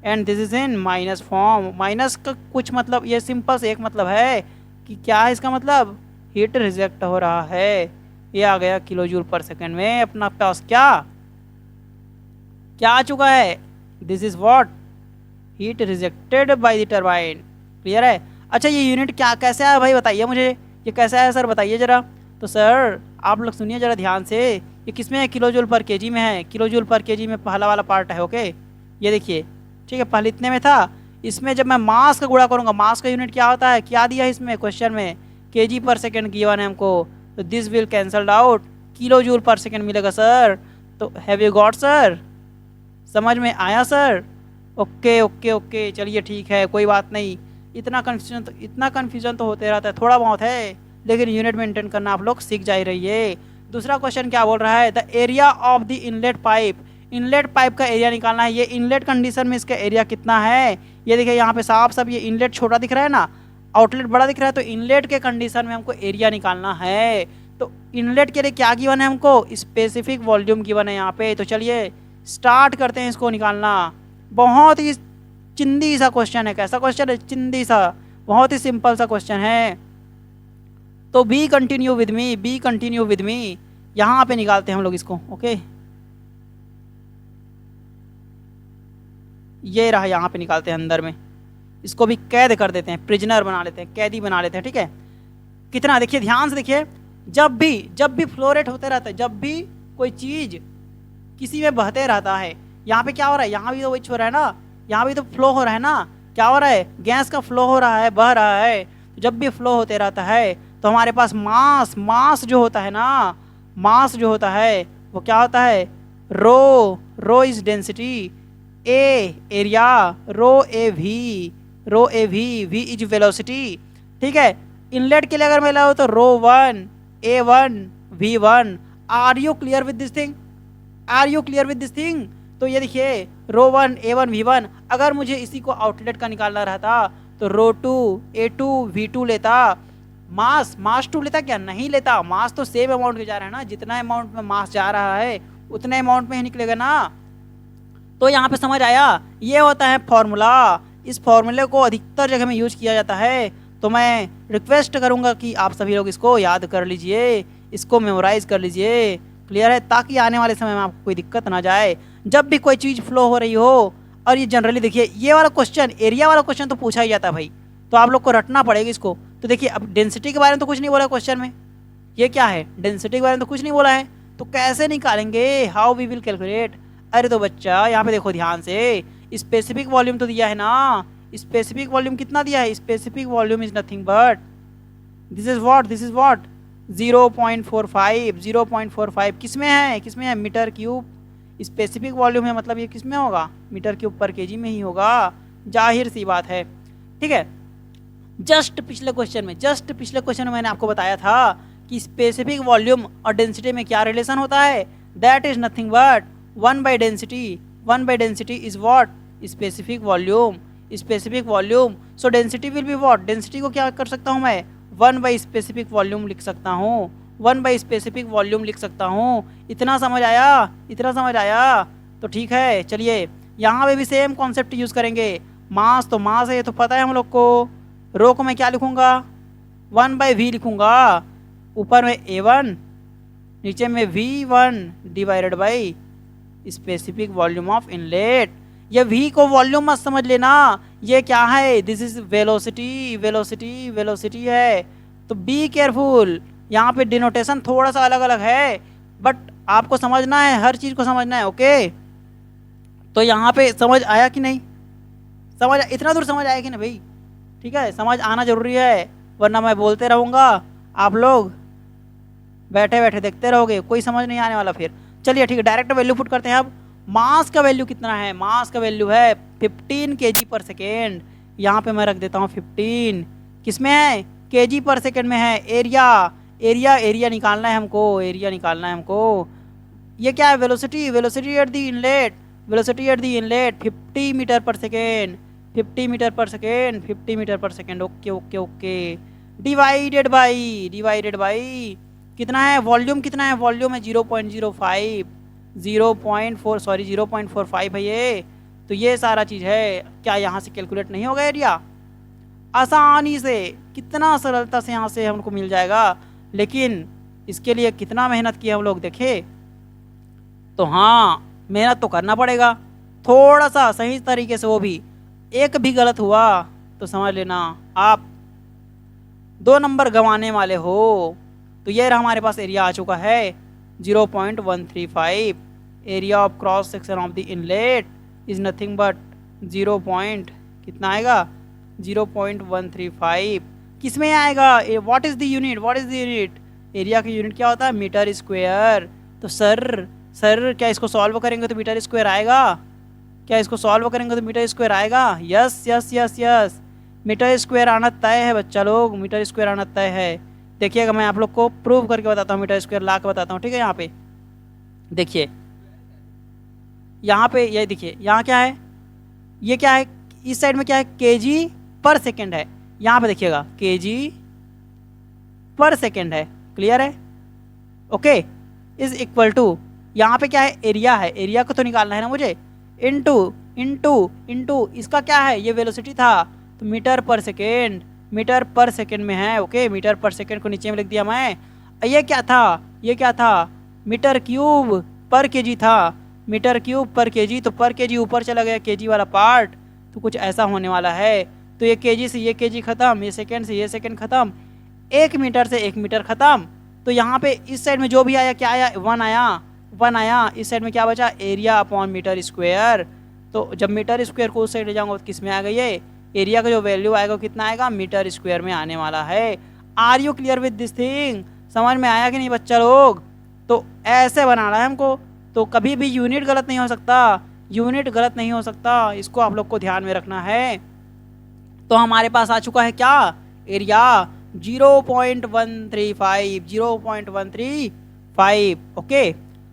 and this is in minus form. Minus का कुछ मतलब, ये सिंपल से एक मतलब है कि क्या है इसका मतलब, हीट रिजेक्ट हो रहा है। ये आ गया किलो जूल पर सेकेंड में अपना पास, क्या आ चुका है, this is what, heat rejected by the turbine. Clear है। अच्छा, ये यूनिट क्या कैसे आया भाई, बताइए मुझे, ये कैसे आया सर, बताइए जरा। तो सर आप लोग सुनिए जरा ध्यान से, ये किस में है, किलो जूल पर केजी में है, किलो जूल पर केजी में पहला वाला पार्ट है। ओके, ये देखिए, ठीक है, पहले इतने में था, इसमें जब मैं मास का गुणा करूँगा, मास का यूनिट क्या होता है, क्या दिया है इसमें क्वेश्चन में, केजी पर सेकेंड गिवन है हमको, तो this will cancelled out, kilo joule per second मिलेगा सर। तो हैव यू गॉट सर, समझ में आया सर। ओके ओके ओके, चलिए ठीक है, कोई बात नहीं, इतना कन्फ्यूजन तो होते रहता है, थोड़ा बहुत है, लेकिन यूनिट मेंटेन करना आप लोग सीख जा ही रहिए। दूसरा क्वेश्चन क्या बोल रहा है, the area of the inlet pipe, inlet pipe का एरिया निकालना है। ये इनलेट कंडीशन में इसका एरिया कितना है, ये देखिए यहाँ पे साफ सब, ये इनलेट छोटा दिख रहा है ना, आउटलेट बड़ा दिख रहा है, तो इनलेट के कंडीशन में हमको एरिया निकालना है। तो इनलेट के लिए क्या गिवन है हमको, स्पेसिफिक वॉल्यूम गिवन है यहाँ पे। तो चलिए स्टार्ट करते हैं इसको निकालना। बहुत ही चिंदी सा क्वेश्चन है, कैसा क्वेश्चन है, चिंदी सा, बहुत ही सिंपल सा क्वेश्चन है। तो B continue with me, B continue with me, यहाँ पे निकालते हैं हम लोग इसको। ओके, ये रहा, यहाँ पे निकालते हैं अंदर में, इसको भी कैद कर देते हैं, प्रिजनर बना लेते हैं, कैदी बना लेते हैं, ठीक है। कितना, देखिए ध्यान से देखिए, जब भी फ्लो रेट होते रहता है, जब भी कोई चीज किसी में बहते रहता है, यहाँ पे क्या हो रहा है, यहाँ भी तो वही हो रहा है ना, यहाँ भी तो फ्लो हो रहा है ना, क्या हो रहा है, गैस का फ्लो हो रहा है, बह रहा है। जब भी फ्लो होते रहता है तो हमारे पास मास जो होता है ना, मास जो होता है वो क्या होता है, rho is density, A area, rho A V is velocity, ठीक है। इनलेट के लिए अगर मैं लाऊँ तो rho 1 A1 V1। Are you clear with this thing, are you clear with this thing. तो ये देखिए रो 1 A1 V1, अगर मुझे इसी को आउटलेट का निकालना रहता तो रो 2 A2 V2 लेता। मास 2 लेता क्या, नहीं लेता, मास तो सेम अमाउंट के जा रहा है ना, जितना अमाउंट में मास जा रहा है उतने अमाउंट में ही निकलेगा ना। तो यहाँ पे समझ आया, ये होता है फॉर्मूला। इस फॉर्मूले को अधिकतर जगह में यूज किया जाता है, तो मैं रिक्वेस्ट करूँगा कि आप सभी लोग इसको याद कर लीजिए, इसको मेमोराइज कर लीजिए। क्लियर है, ताकि आने वाले समय में आपको कोई दिक्कत ना जाए जब भी कोई चीज़ फ्लो हो रही हो। और ये जनरली देखिए, ये वाला क्वेश्चन, एरिया वाला क्वेश्चन तो पूछा ही जाता है भाई, तो आप लोग को रटना पड़ेगा इसको। तो देखिए, अब डेंसिटी के बारे में तो कुछ नहीं बोला क्वेश्चन में, ये क्या है, डेंसिटी के बारे में तो कुछ नहीं बोला है, तो कैसे निकालेंगे, हाउ वी विल कैलकुलेट। अरे तो बच्चा यहाँ पे देखो ध्यान से, स्पेसिफिक वॉल्यूम तो दिया है ना, स्पेसिफिक वॉल्यूम कितना दिया है, specific volume is nothing but this is what 0.45 किसमें है मीटर क्यूब। स्पेसिफिक वॉल्यूम है, मतलब ये किसमें होगा, मीटर क्यूब पर केजी में ही होगा, जाहिर सी बात है, ठीक है। जस्ट पिछले क्वेश्चन में मैंने आपको बताया था कि स्पेसिफिक वॉल्यूम और डेंसिटी में क्या रिलेशन होता है, दैट इज नथिंग बट 1/डेंसिटी is what, specific volume. So density will be what, density को क्या कर सकता हूँ मैं, 1/स्पेसिफिक वॉल्यूम लिख सकता हूँ, 1/स्पेसिफिक वॉल्यूम लिख सकता हूँ। इतना समझ आया, तो ठीक है। चलिए यहाँ पे भी सेम कॉन्सेप्ट यूज़ करेंगे। मास तो मास है, ये तो पता है हम लोग को। रो को मैं क्या लिखूँगा, 1/v लिखूँगा, ऊपर में A1 नीचे में V1 divided by specific volume of inlet. ये वी को वॉल्यूम मत समझ लेना, ये क्या है, this is velocity, velocity, velocity है। तो बी केयरफुल, यहाँ पे डिनोटेशन थोड़ा सा अलग अलग है, बट आपको समझना है, हर चीज़ को समझना है। ओके, तो यहाँ पे समझ आया कि नहीं, समझ इतना दूर समझ आया कि नहीं भाई? ठीक है, समझ आना जरूरी है, वरना मैं बोलते रहूँगा, आप लोग बैठे बैठे देखते रहोगे, कोई समझ नहीं आने वाला फिर। चलिए ठीक है, डायरेक्ट वैल्यू पुट करते हैं अब। मास का वैल्यू कितना है? मास का वैल्यू है 15 kg पर सेकेंड। यहाँ पे मैं रख देता हूँ 15, किस में है? kg पर सेकेंड में है। एरिया, एरिया एरिया निकालना है हमको, एरिया निकालना है हमको। ये क्या है? Velocity, velocity at the inlet, velocity at the inlet 50 metre per second, 50 metre per second, 50 metre per second. Okay okay okay, divided by कितना है? वॉल्यूम कितना है? वॉल्यूम है 0.05, 0.4 सॉरी 0.45 है ये। तो ये सारा चीज़ है, क्या यहाँ से कैलकुलेट नहीं होगा एरिया? आसानी से, कितना सरलता से यहाँ से हमको मिल जाएगा। लेकिन इसके लिए कितना मेहनत किया हम लोग देखे, तो हाँ मेहनत तो करना पड़ेगा थोड़ा सा सही तरीके से। वो भी एक भी गलत हुआ तो समझ लेना आप 2 नंबर गंवाने वाले हो। तो ये रहा हमारे पास एरिया आ चुका है 0.135। Area of cross section of the inlet is nothing but 0. कितना आएगा? 0.135। किस में आएगा? What is the unit, what is the unit? Area की यूनिट क्या होता है? Metre square. तो सर क्या इसको सॉल्व करेंगे तो मीटर स्क्वायर आएगा? क्या इसको सॉल्व करेंगे तो मीटर स्क्वायर आएगा? Yes yes yes yes, metre square आना तय है बच्चा लोग, मीटर स्क्वायर आना तय है। देखिएगा, मैं आप लोग को प्रूव करके बताता हूँ, मीटर स्क्वायर ला के बताता हूँ। ठीक है, यहाँ पे देखिए, यहाँ पे ये देखिए, यहाँ क्या है? ये क्या है? इस साइड में क्या है? केजी पर सेकेंड है। यहाँ पे देखिएगा केजी पर सेकेंड है। क्लियर है? ओके, इज इक्वल टू, यहाँ पे क्या है? एरिया है, एरिया को तो निकालना है ना मुझे। इनटू इनटू इनटू इसका क्या है? ये वेलोसिटी था, तो metre per second, metre per second में है। ओके, मीटर पर सेकेंड को नीचे में लिख दिया मैं। ये क्या था? ये क्या था? मीटर क्यूब पर केजी था, मीटर क्यूब पर केजी। तो पर केजी ऊपर चला गया, केजी वाला पार्ट, तो कुछ ऐसा होने वाला है। तो ये केजी से ये केजी खत्म, ये सेकेंड से ये सेकेंड खत्म, 1 मीटर से 1 मीटर खत्म। तो यहाँ पे इस साइड में जो भी आया, क्या आया? 1 आया, 1 आया। इस साइड में क्या बचा? Area upon metre square. तो जब मीटर स्क्वायर को उस साइड ले जाऊंगा तो किस में आएगा? ये एरिया का जो वैल्यू आएगा कितना आएगा? मीटर स्क्वायर में आने वाला है। Are you clear with this thing? समझ में आया कि नहीं बच्चा लोग? तो ऐसे बनाना है हमको, तो कभी भी यूनिट गलत नहीं हो सकता, यूनिट गलत नहीं हो सकता, इसको आप लोग को ध्यान में रखना है। तो हमारे पास आ चुका है क्या? एरिया 0.135, 0.135। ओके,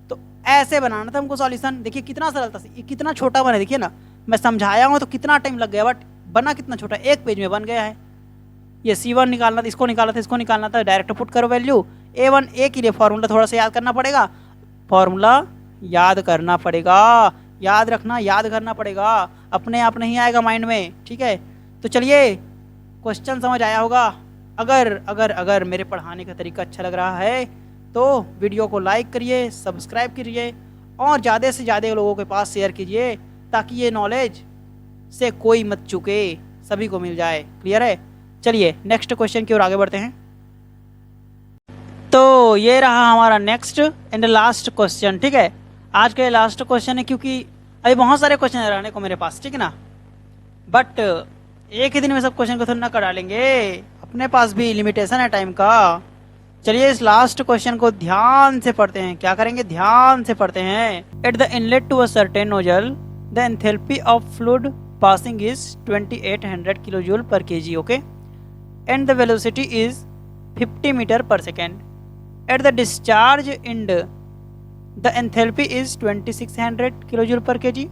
तो ऐसे बनाना था हमको सॉल्यूशन। देखिए कितना सरल था, ये कितना छोटा बना है, देखिए ना, मैं समझाया हूँ तो कितना टाइम लग गया, बट बना कितना छोटा, 1 पेज में बन गया है। ये C1 निकालना था, इसको निकालना था, इसको निकालना था, डायरेक्ट पुट करो वैल्यू। A1 A के लिए फार्मूला थोड़ा सा याद करना पड़ेगा, फार्मूला याद करना पड़ेगा, याद रखना, याद करना पड़ेगा, अपने आप नहीं आएगा माइंड में। ठीक है, तो चलिए क्वेश्चन समझ आया होगा। अगर मेरे पढ़ाने का तरीका अच्छा लग रहा है तो वीडियो को लाइक करिए, सब्सक्राइब करिए और ज़्यादा से ज़्यादा लोगों के पास शेयर कीजिए, ताकि ये नॉलेज से कोई मत चुके, सभी को मिल जाए। क्लियर है? चलिए नेक्स्ट क्वेश्चन की ओर आगे बढ़ते हैं। तो ये रहा हमारा नेक्स्ट एंड लास्ट क्वेश्चन। ठीक है, आज का ये लास्ट क्वेश्चन है, क्योंकि अभी बहुत सारे क्वेश्चन रहने को मेरे पास, ठीक है ना, बट एक ही दिन में सब क्वेश्चन को थोड़ा ना कर डालेंगे, अपने पास भी लिमिटेशन है टाइम का। चलिए इस लास्ट क्वेश्चन को ध्यान से पढ़ते हैं। क्या करेंगे? ध्यान से पढ़ते हैं। At the inlet to a certain nozzle the enthalpy of fluid passing is 2800 kilojoule per kg, okay, and the velocity is 50 meter per second. At the discharge end the enthalpy is 2600 kilojoule per kg.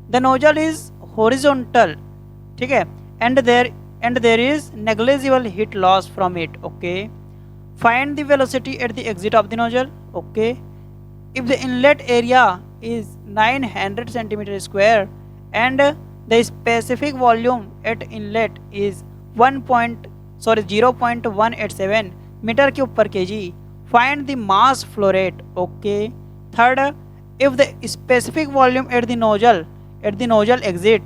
The nozzle is horizontal, ठीक है, and there is negligible heat loss from it, okay. Find the velocity at the exit of the nozzle, okay. If the inlet area is 900 centimeter square and the specific volume at inlet is 0.187 meter cube per kg. Find the mass flow rate. Okay. Third, if the specific volume at the nozzle at the nozzle exit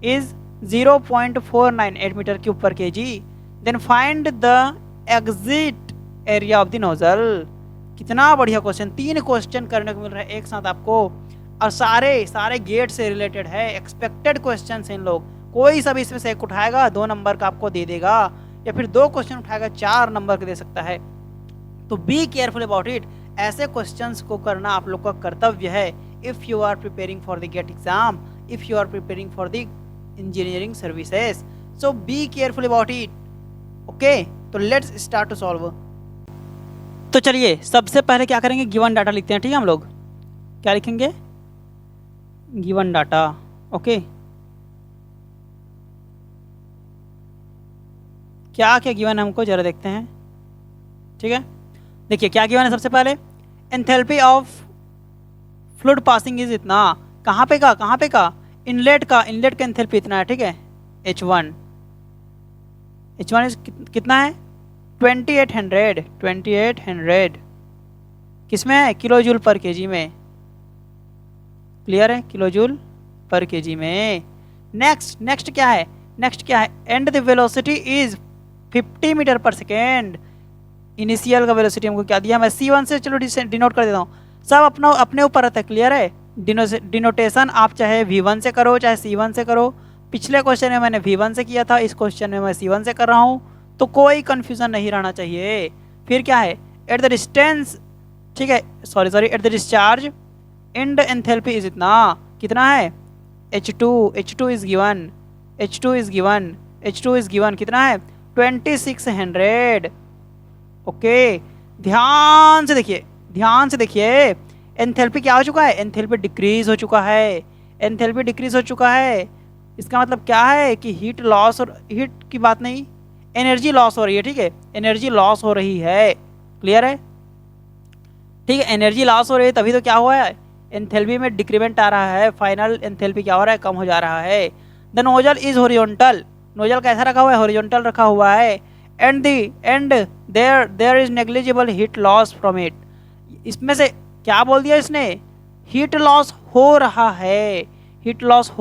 is 0.498 metre cube per KG, then find the exit area of the nozzle. कितना बढ़िया question, 3 question करने को मिल रहा है एक साथ आपको, और सारे गेट से रिलेटेड है, एक्सपेक्टेड क्वेश्चन हैं इन लोग। कोई सब इसमें से एक उठाएगा 2 नंबर का आपको दे देगा, या फिर 2 क्वेश्चन उठाएगा 4 नंबर का दे सकता है। तो बी केयरफुल अबाउट इट, ऐसे क्वेश्चंस को करना आप लोग का कर्तव्य है। If you are preparing for the GATE exam, if you are preparing for the engineering services, so be careful about it. Okay, तो लेट्स स्टार्ट टू सॉल्व। तो चलिए सबसे पहले क्या करेंगे, गिवन डाटा लिखते हैं। ठीक है, हम लोग क्या लिखेंगे, गिवन डाटा। ओके, क्या क्या गिवन है हमको जरा देखते हैं। ठीक है, देखिए क्या गिवन है। सबसे पहले enthalpy of fluid passing is इतना, कहाँ पे का इनलेट का एंथैल्पी इतना है। ठीक है, H1 इज कितना है, 2800 किसमें है, किलो जूल पर केजी में। क्लियर है, किलो जूल पर केजी में। नेक्स्ट क्या है, and the velocity is 50 metre per second. Initial का वेलोसिटी हमको क्या दिया, मैं C1 से चलो डिनोट कर देता हूँ। सब अपने ऊपर रहता है। क्लियर है, डिनोटेशन आप चाहे V1 से करो चाहे C1 से करो। पिछले क्वेश्चन में मैंने V1 से किया था, इस क्वेश्चन में मैं C1 से कर रहा हूँ, तो कोई कन्फ्यूजन नहीं रहना चाहिए। फिर क्या है, एट द डिस्टेंस, ठीक है, sorry at the discharge and enthalpy is इतना, कितना है, H2 इज गिवन कितना है, 2600। ओके, ध्यान से देखिए एंथैल्पी क्या हो चुका है, एंथैल्पी डिक्रीज हो चुका है। इसका मतलब क्या है कि हीट लॉस, और हीट की बात नहीं, एनर्जी लॉस हो रही है। ठीक है, एनर्जी लॉस हो रही है। क्लियर है, ठीक है, एनर्जी लॉस हो रही है, तभी तो क्या हुआ है, एंथैल्पी में डिक्रीमेंट आ रहा है, फाइनल एंथैल्पी क्या हो रहा है, कम हो जा रहा है। The nozzle is horizontal, nozzle कैसा रखा हुआ है, हॉरिजॉन्टल रखा हुआ है। And there is negligible heat loss from it, इसमें से क्या बोल दिया इसने, हीट लॉस हो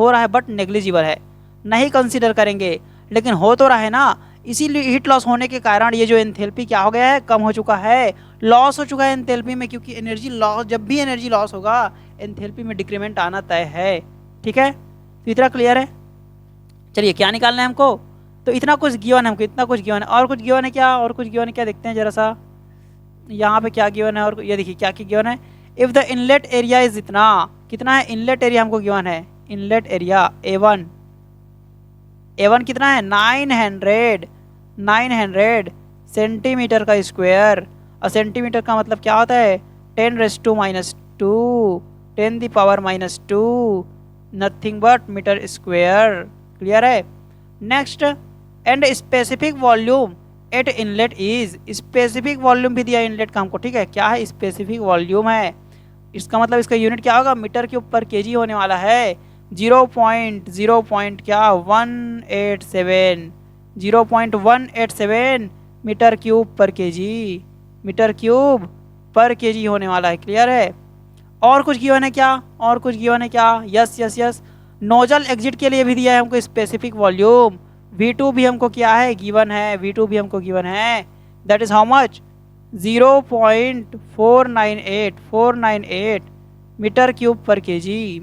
रहा है बट नेग्लिजिबल है, नहीं कंसीडर करेंगे, लेकिन हो तो रहा है ना। इसीलिए हीट लॉस होने के कारण ये जो एंथैल्पी क्या हो गया है, कम हो चुका है, लॉस हो चुका है एंथैल्पी में, क्योंकि एनर्जी लॉस, जब भी एनर्जी लॉस होगा एंथैल्पी में डिक्रीमेंट आना तय है। ठीक है, तो इतना क्लियर है। चलिए क्या निकालना है हमको, तो इतना कुछ गिवन है हमको, और कुछ गिवन है क्या, देखते हैं जरा सा यहाँ पे क्या गिवन है। और ये देखिए क्या गिवन है, if the inlet area is इतना, कितना है, इनलेट एरिया हमको गिवन है, इनलेट एरिया A1 कितना है, 900 सेंटीमीटर का स्क्वायर। और सेंटीमीटर का मतलब क्या होता है, 10⁻², nothing but metre square. Clear है। Next, and specific volume at inlet is, specific volume भी दिया इनलेट का हमको। ठीक है, क्या है, स्पेसिफिक वॉल्यूम है, इसका मतलब इसका यूनिट क्या होगा, मीटर क्यूब पर केजी होने वाला है। 0.187 मीटर क्यूब पर केजी होने वाला है। क्लियर है। और कुछ गिवन है क्या, यस, नोजल एग्जिट के लिए भी दिया है हमको स्पेसिफिक वॉल्यूम। V2 भी हमको क्या है, गिवन है, that is how much, 0.498 metre cube per KG.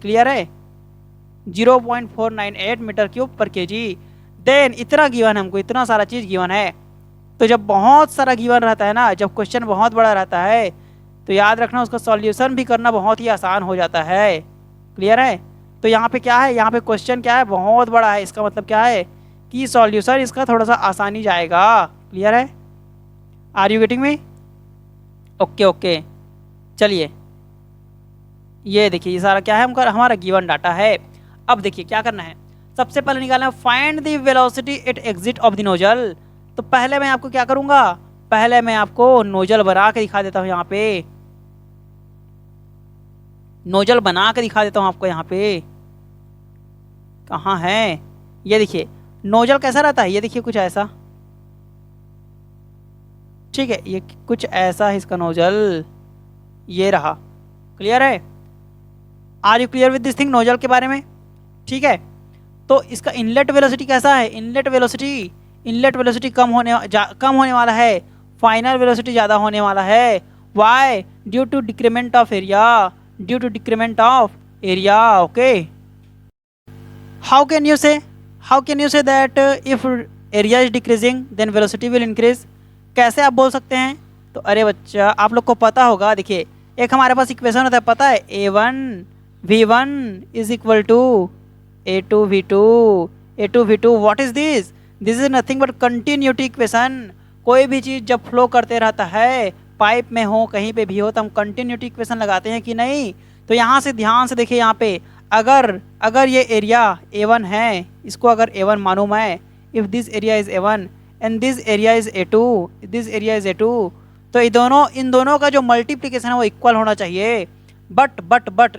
Clear है, 0.498 metre cube per KG. Then इतना गिवन है हमको, इतना सारा चीज़ गिवन है। तो जब बहुत सारा गिवन रहता है ना, जब क्वेश्चन बहुत बड़ा रहता है, तो याद रखना उसका सॉल्यूशन भी करना बहुत ही आसान हो जाता है। क्लियर है। तो यहाँ पे क्या है, यहाँ पे क्वेश्चन क्या है, बहुत बड़ा है, इसका मतलब क्या है कि सॉल्यूशन इसका थोड़ा सा आसानी जाएगा। क्लियर है, are you getting me? Okay, चलिए ये देखिए, ये सारा क्या है, हमारा गिवन डाटा है। अब देखिए क्या करना है, सबसे पहले निकालना है find the velocity at exit of the nozzle. तो पहले मैं आपको क्या करूंगा, पहले मैं आपको नोजल बना के दिखा देता हूँ। यहाँ पे नोजल बना के दिखा देता हूँ आपको। यहाँ पे कहाँ है, ये देखिए नोजल कैसा रहता है, ये देखिए कुछ ऐसा। ठीक है, ये कुछ ऐसा है इसका नोजल, ये रहा। क्लियर है। Are you clear with this thing nozzle के बारे में? ठीक है, तो इसका इनलेट वेलोसिटी कैसा है? इनलेट वेलोसिटी कम होने वाला है, फाइनल वेलोसिटी ज़्यादा होने वाला है। Why? Due to decrement of area. Okay, how can you say that if area is decreasing then velocity will increase? कैसे आप बोल सकते हैं? तो अरे बच्चा, आप लोग को पता होगा, देखिए एक हमारे पास इक्वेशन होता है, पता है, A1 is equal to A2 V2। What is this? This is nothing but continuity equation. कोई भी चीज़ जब फ्लो करते रहता है, पाइप में हो कहीं पे भी हो, तो हम कंटिन्यूटी इक्वेशन लगाते हैं कि नहीं? तो यहाँ से ध्यान से देखिए, यहाँ पे अगर ये एरिया A1 है, इसको अगर A1 मानूँ मैं, if this area is A1 and this area is A2, तो इन दोनों का जो मल्टीप्लिकेशन है वो इक्वल होना चाहिए। बट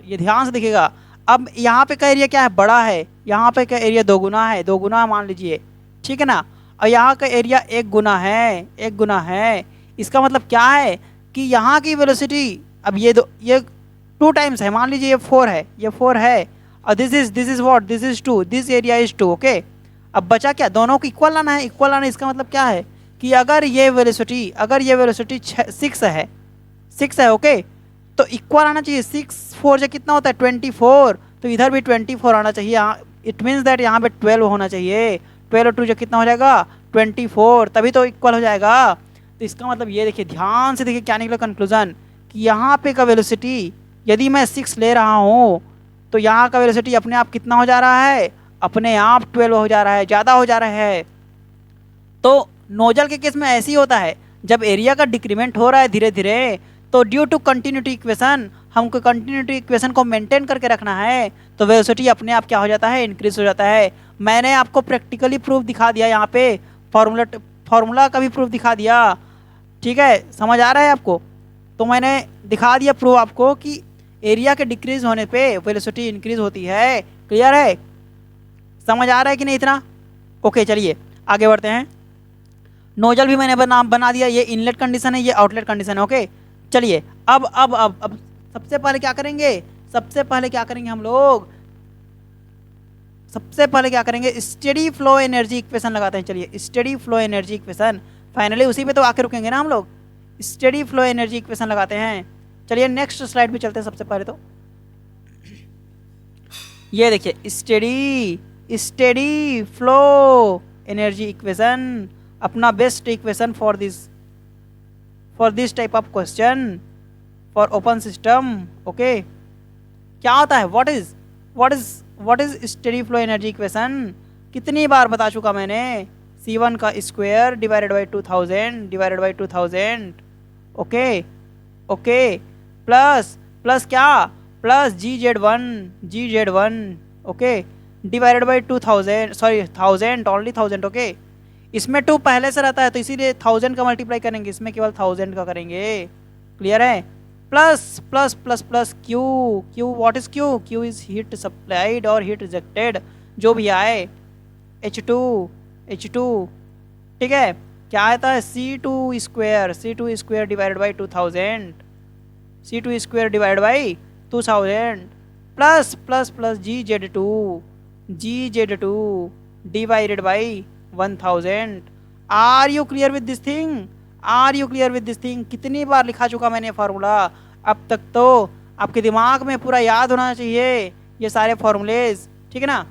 ये ध्यान से देखिएगा, अब यहाँ पे का एरिया क्या है? बड़ा है। यहाँ पे का एरिया दो गुना मान लीजिए, ठीक है ना? और यहाँ का एरिया एक गुना है। इसका मतलब क्या है कि यहाँ की वेलोसिटी, अब ये 2 टाइम्स है, मान लीजिए ये 4 है और this is what? This is 2, this area is 2। Okay, अब बचा क्या? दोनों को इक्वल लाना है। इसका मतलब क्या है कि अगर ये वेलोसिटी 6 है, ओके, तो इक्वल आना चाहिए। 6 4 से कितना होता है? 24। तो इधर भी 24 आना चाहिए। यहाँ इट मीन्स दैट यहाँ पे 12 होना चाहिए। 12 और 2 जो कितना हो जाएगा? 24, तभी तो इक्वल हो जाएगा। तो इसका मतलब ये देखिए, ध्यान से देखिए क्या निकला कंक्लूजन, कि यहाँ पे का वेलोसिटी यदि मैं 6 ले रहा हूँ, तो यहाँ का वेलोसिटी अपने आप कितना हो जा रहा है? अपने आप 12 हो जा रहा है, ज़्यादा हो जा रहा है। तो नोजल के केस में ऐसे ही होता है, जब एरिया का डिक्रीमेंट हो रहा है धीरे धीरे, तो ड्यू टू कंटिन्यूटी इक्वेशन, हमको कंटिन्यूटी इक्वेशन को मेंटेन करके रखना है, तो वेलोसिटी अपने आप क्या हो जाता है? इंक्रीज हो जाता है। मैंने आपको प्रैक्टिकली प्रूफ दिखा दिया, यहाँ पे फार्मूला का भी प्रूफ दिखा दिया। ठीक है, समझ आ रहा है आपको? तो मैंने दिखा दिया प्रूफ आपको कि एरिया के डिक्रीज होने पे वेलोसिटी इंक्रीज होती है। क्लियर है? समझ आ रहा है कि नहीं इतना? ओके, चलिए आगे बढ़ते हैं। नोजल भी मैंने बना दिया, ये इनलेट कंडीशन है, ये आउटलेट कंडीशन है। ओके, चलिए अब सबसे पहले क्या करेंगे? हम लोग सबसे पहले क्या करेंगे? स्टेडी फ्लो एनर्जी इक्वेशन लगाते हैं। चलिए, steady flow energy equation, finally उसी पे तो आके रुकेंगे ना हम लोग। स्टेडी फ्लो एनर्जी इक्वेशन लगाते हैं। चलिए नेक्स्ट स्लाइड पे चलते हैं। सबसे पहले तो ये देखिए, स्टेडी फ्लो एनर्जी इक्वेशन, अपना best equation for this type of question for open system. Okay, क्या होता है? What is steady flow energy equation? कितनी बार बता चुका मैंने, C1 का square divided by 2000। Okay, plus क्या? Plus GZ1 okay, divided by 1000 only 1000। Okay, इसमें 2 पहले से रहता है, तो इसीलिए 1000 का मल्टीप्लाई करेंगे, इसमें केवल 1000 का करेंगे। क्लियर है? Plus Q. What is Q? Q is heat supplied और हीट रिजेक्टेड, जो भी आए। H2, ठीक है, क्या आता है? C2 square divided by 2000, C2 square divided by 2000 plus GZ2 divided by 1000। Are you clear with this thing? कितनी बार लिखा चुका मैंने फार्मूला? अब तक तो आपके दिमाग में पूरा याद होना चाहिए ये सारे फार्मूलेज, ठीक है ना?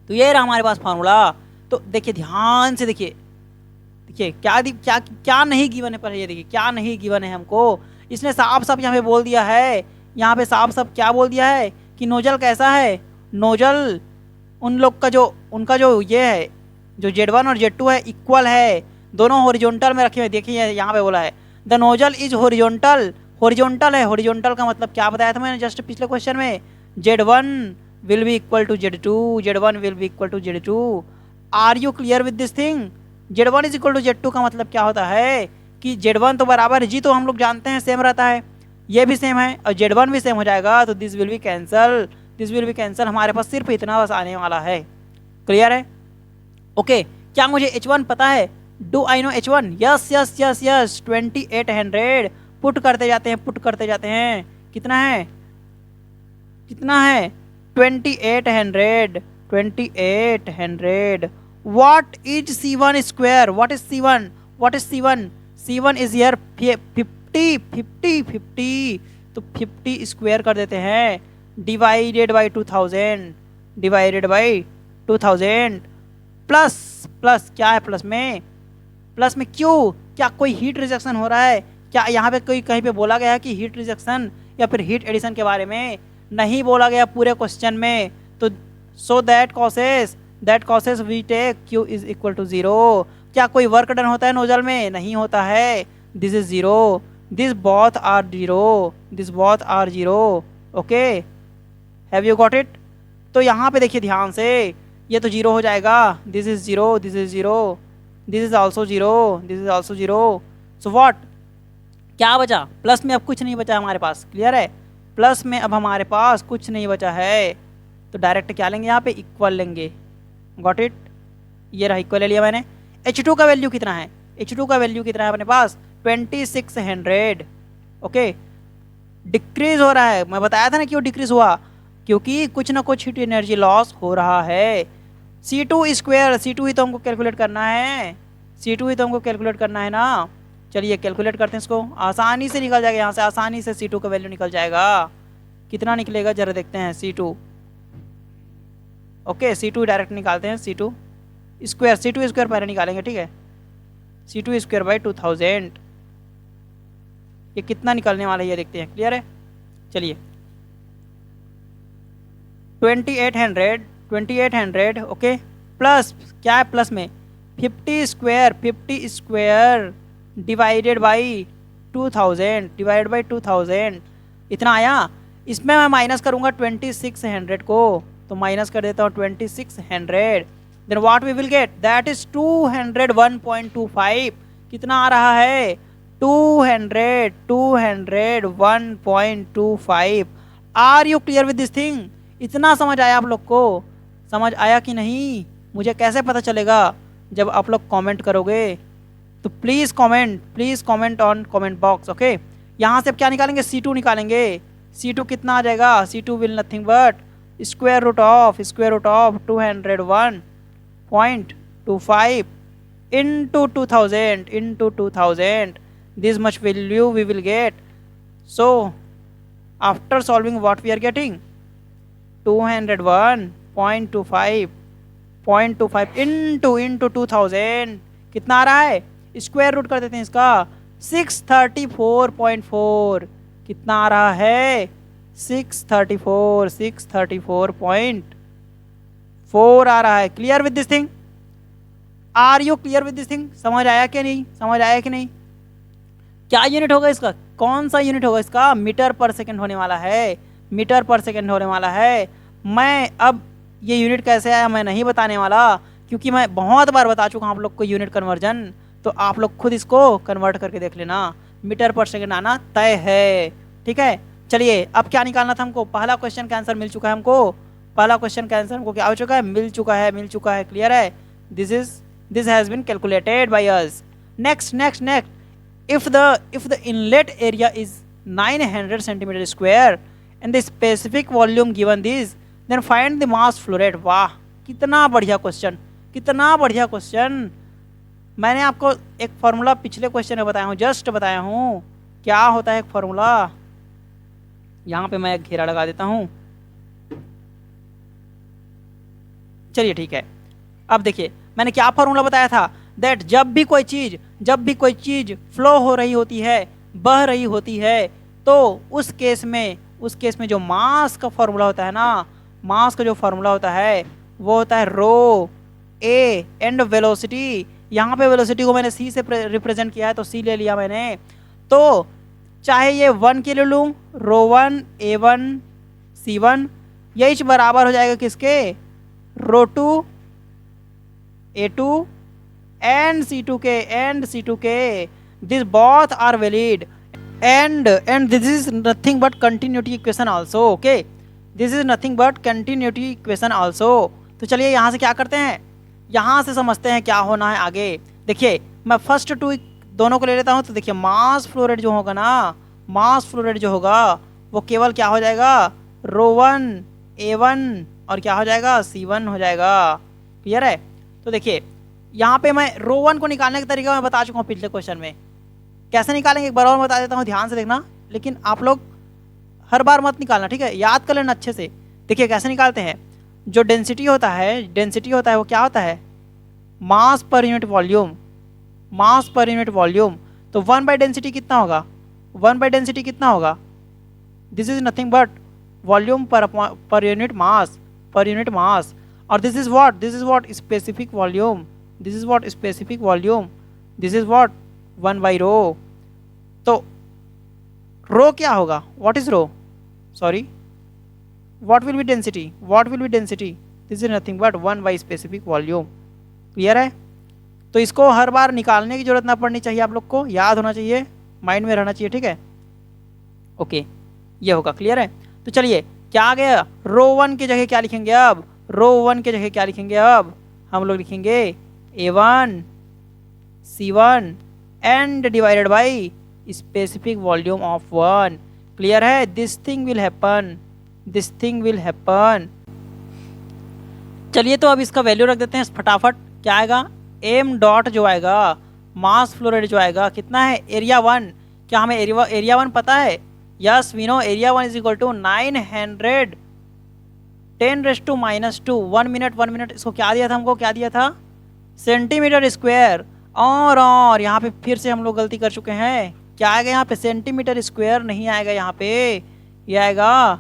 तो ये रहा हमारे पास फार्मूला। तो देखिए, ध्यान से देखिए क्या नहीं गिवन है। पर ये देखिए क्या नहीं गिवन है हमको। इसने साफ यहाँ पे बोल दिया है, यहाँ पे साफ क्या बोल दिया है कि नोजल कैसा है? नोजल उनका जो ये है, जो Z1 और Z2 है, इक्वल है, दोनों हॉरिजॉन्टल में रखे हुए। देखिए यहाँ पे बोला है द नोजल इज हॉरिजॉन्टल है। हॉरिजॉन्टल का मतलब क्या बताया था मैंने जस्ट पिछले क्वेश्चन में? Z1 will be equal to Z2। Are you clear with this thing? Z1 is equal to Z2 का मतलब क्या होता है कि Z1 तो बराबर G, तो हम लोग जानते हैं सेम रहता है, ये भी सेम है और Z1 भी सेम हो जाएगा, तो दिस विल बी कैंसल। हमारे पास सिर्फ इतना बस आने वाला है। क्लियर है? ओके, क्या मुझे H1 पता है? Do I know H1? Yes 2800। Put करते जाते हैं। कितना है? कितना है 2800, 2800। What is C1 square, what is C1, what is C1, C1 is here 50, 50, 50। तो 50 स्क्वायर कर देते हैं, divided by 2000, divided by 2000, plus, plus क्या है प्लस में, प्लस में क्यों, क्या कोई हीट रिजेक्शन हो रहा है क्या यहाँ पे, कोई कहीं पे बोला गया है कि हीट रिजेक्शन या फिर हीट एडिशन के बारे में, नहीं बोला गया पूरे क्वेश्चन में। तो so that causes we take Q is equal to 0। क्या कोई वर्क डन होता है नोजल में, नहीं होता है, this is 0, this both are 0, this both are 0। Okay, have you got it. तो यहाँ पे देखिए ध्यान से, ये तो 0 हो जाएगा, this is 0, this is 0, this is also 0, this is also 0। So what, क्या बचा, प्लस में अब कुछ नहीं बचा हमारे पास, क्लियर है, प्लस में अब हमारे पास कुछ नहीं बचा है। तो डायरेक्ट क्या लेंगे यहाँ पे, इक्वल लेंगे, गॉट इट, ये रहा इक्वल ले लिया मैंने। H2 का वैल्यू कितना है, H2 का वैल्यू कितना है अपने पास 2600। ओके, डिक्रीज हो रहा है, मैं बताया था ना क्यों डिक्रीज हुआ, क्योंकि कुछ ना कुछ हीट एनर्जी लॉस हो रहा है। C2 स्क्वायर, C2 ही तो हमको कैलकुलेट करना है, C2 ही तो हमको कैलकुलेट करना है ना। चलिए कैलकुलेट करते हैं इसको, आसानी से निकल जाएगा यहाँ से, आसानी से C2 का वैल्यू निकल जाएगा। कितना निकलेगा जरा देखते हैं C2। ओके, C2 डायरेक्ट निकालते हैं, C2 स्क्वायर, C2 स्क्वायर पहले निकालेंगे, ठीक है, C2 स्क्वायर बाई 2000, ये कितना निकलने वाला है ये देखते हैं, क्लियर है। चलिए 2800, 2800 ओके, प्लस क्या है प्लस में 50 square, 50 square divided by 2000, divided by 2000, इतना आया। इसमें मैं माइनस करूँगा 2600 को, तो माइनस कर देता हूँ 2600, then what we will get, that is 201.25। कितना आ रहा है 201.25। Are you clear with this thing, इतना समझ आया आप लोग को, समझ आया कि नहीं, मुझे कैसे पता चलेगा, जब आप लोग कमेंट करोगे। तो please comment on comment box. Okay, यहाँ से अब क्या निकालेंगे, C2 निकालेंगे। C2 कितना आ जाएगा, C2 will nothing but square root of 201.25 into 2000, this much value we will get. So after solving what we are getting, 201.25 into 2000 कितना आ रहा है, स्क्वायर रूट कर देते हैं इसका, 634.4। कितना आ रहा है 634.4 आ रहा है। Clear with this thing, are you clear with this thing, समझ आया कि नहीं, समझ आया कि नहीं। क्या यूनिट होगा इसका, कौन सा यूनिट होगा इसका, मीटर पर सेकंड होने वाला है, मीटर पर सेकंड होने वाला है। मैं अब ये यूनिट कैसे आया मैं नहीं बताने वाला, क्योंकि मैं बहुत बार बता चुका हूँ आप लोग को यूनिट कन्वर्जन, तो आप लोग खुद इसको कन्वर्ट करके देख लेना, मीटर पर सेकंड आना तय है, ठीक है। चलिए अब क्या निकालना था हमको, पहला क्वेश्चन का आंसर मिल चुका है हमको, पहला क्वेश्चन का आंसर हमको क्या हो चुका है, मिल चुका है, क्लियर है। This has been calculated by us. Next, if the inlet area is 900 centimeter square and the specific volume given this, then find the mass flow rate। वाह, कितना बढ़िया क्वेश्चन, कितना बढ़िया क्वेश्चन। मैंने आपको एक फॉर्मूला पिछले क्वेश्चन में बताया हूँ, जस्ट बताया हूँ क्या होता है एक फॉर्मूला। यहाँ पे मैं एक घेरा लगा देता हूँ, चलिए ठीक है। अब देखिए मैंने क्या फॉर्मूला बताया था, दैट जब भी कोई चीज़ फ्लो हो रही होती है, बह रही होती है, तो उस केस में जो मास का फॉर्मूला होता है ना, मास का जो फॉर्मूला होता है वो होता है रो ए एंड वेलोसिटी। यहाँ पे वेलोसिटी को मैंने सी से रिप्रेजेंट किया है, तो सी ले लिया मैंने। तो चाहे ये 1 के लिए लूँ, रो 1 A1 C1, यही बराबर हो जाएगा किसके, रो 2 A2 and C2 के, this both are valid and this is nothing but continuity equation also। okay, this is nothing but continuity equation also। तो चलिए यहाँ से क्या करते हैं, यहाँ से समझते हैं क्या होना है आगे। देखिए मैं फर्स्ट 2 दोनों को ले लेता हूँ, तो देखिए मास फ्लो रेट जो होगा ना, मास फ्लो रेट जो होगा वो केवल क्या हो जाएगा, रो 1 A1 और क्या हो जाएगा C1 हो जाएगा। क्लियर है। तो देखिए यहाँ पे मैं रो 1 को निकालने का तरीका मैं बता चुका हूँ पिछले क्वेश्चन में। कैसे निकालेंगे एक बार और बता देता हूँ, ध्यान से देखना, लेकिन आप लोग हर बार मत निकालना, ठीक है, याद कर लेना अच्छे से। देखिए कैसे निकालते हैं। जो डेंसिटी होता है वो क्या होता है, मास पर यूनिट वॉल्यूम, मास पर यूनिट वॉल्यूम। तो 1 बाई डेंसिटी कितना होगा, 1 बाई डेंसिटी कितना होगा, this is nothing but volume per unit mass, per unit mass. और this is what specific volume, this is what specific volume, this is what 1 by rho. तो rho क्या होगा, what is rho, sorry what will be density, what will be density, this is nothing but 1 by specific volume। Clear है। तो इसको हर बार निकालने की जरूरत ना पड़नी चाहिए, आप लोग को याद होना चाहिए, माइंड में रहना चाहिए, ठीक है। ओके ये होगा। क्लियर है। तो चलिए क्या आ गया, रो 1 की जगह क्या लिखेंगे, अब रो 1 की जगह क्या लिखेंगे, अब हम लोग लिखेंगे A1 C1 and divided by specific volume of 1। Clear है। This thing will happen, this thing will happen. चलिए तो अब इसका वैल्यू रख देते हैं फटाफट। क्या आएगा, एम डॉट जो आएगा, मास फ्लो रेट जो आएगा कितना है, एरिया 1। क्या हमें एरिया 1 पता है, yes we know area 1 is equal to 900 10⁻²। 1 minute इसको क्या दिया था, हमको क्या दिया था, सेंटीमीटर स्क्वायर। और यहाँ पे फिर से हम लोग गलती कर चुके हैं, क्या आएगा यहाँ पे, सेंटीमीटर स्क्वायर नहीं आएगा यहाँ पे, ये आएगा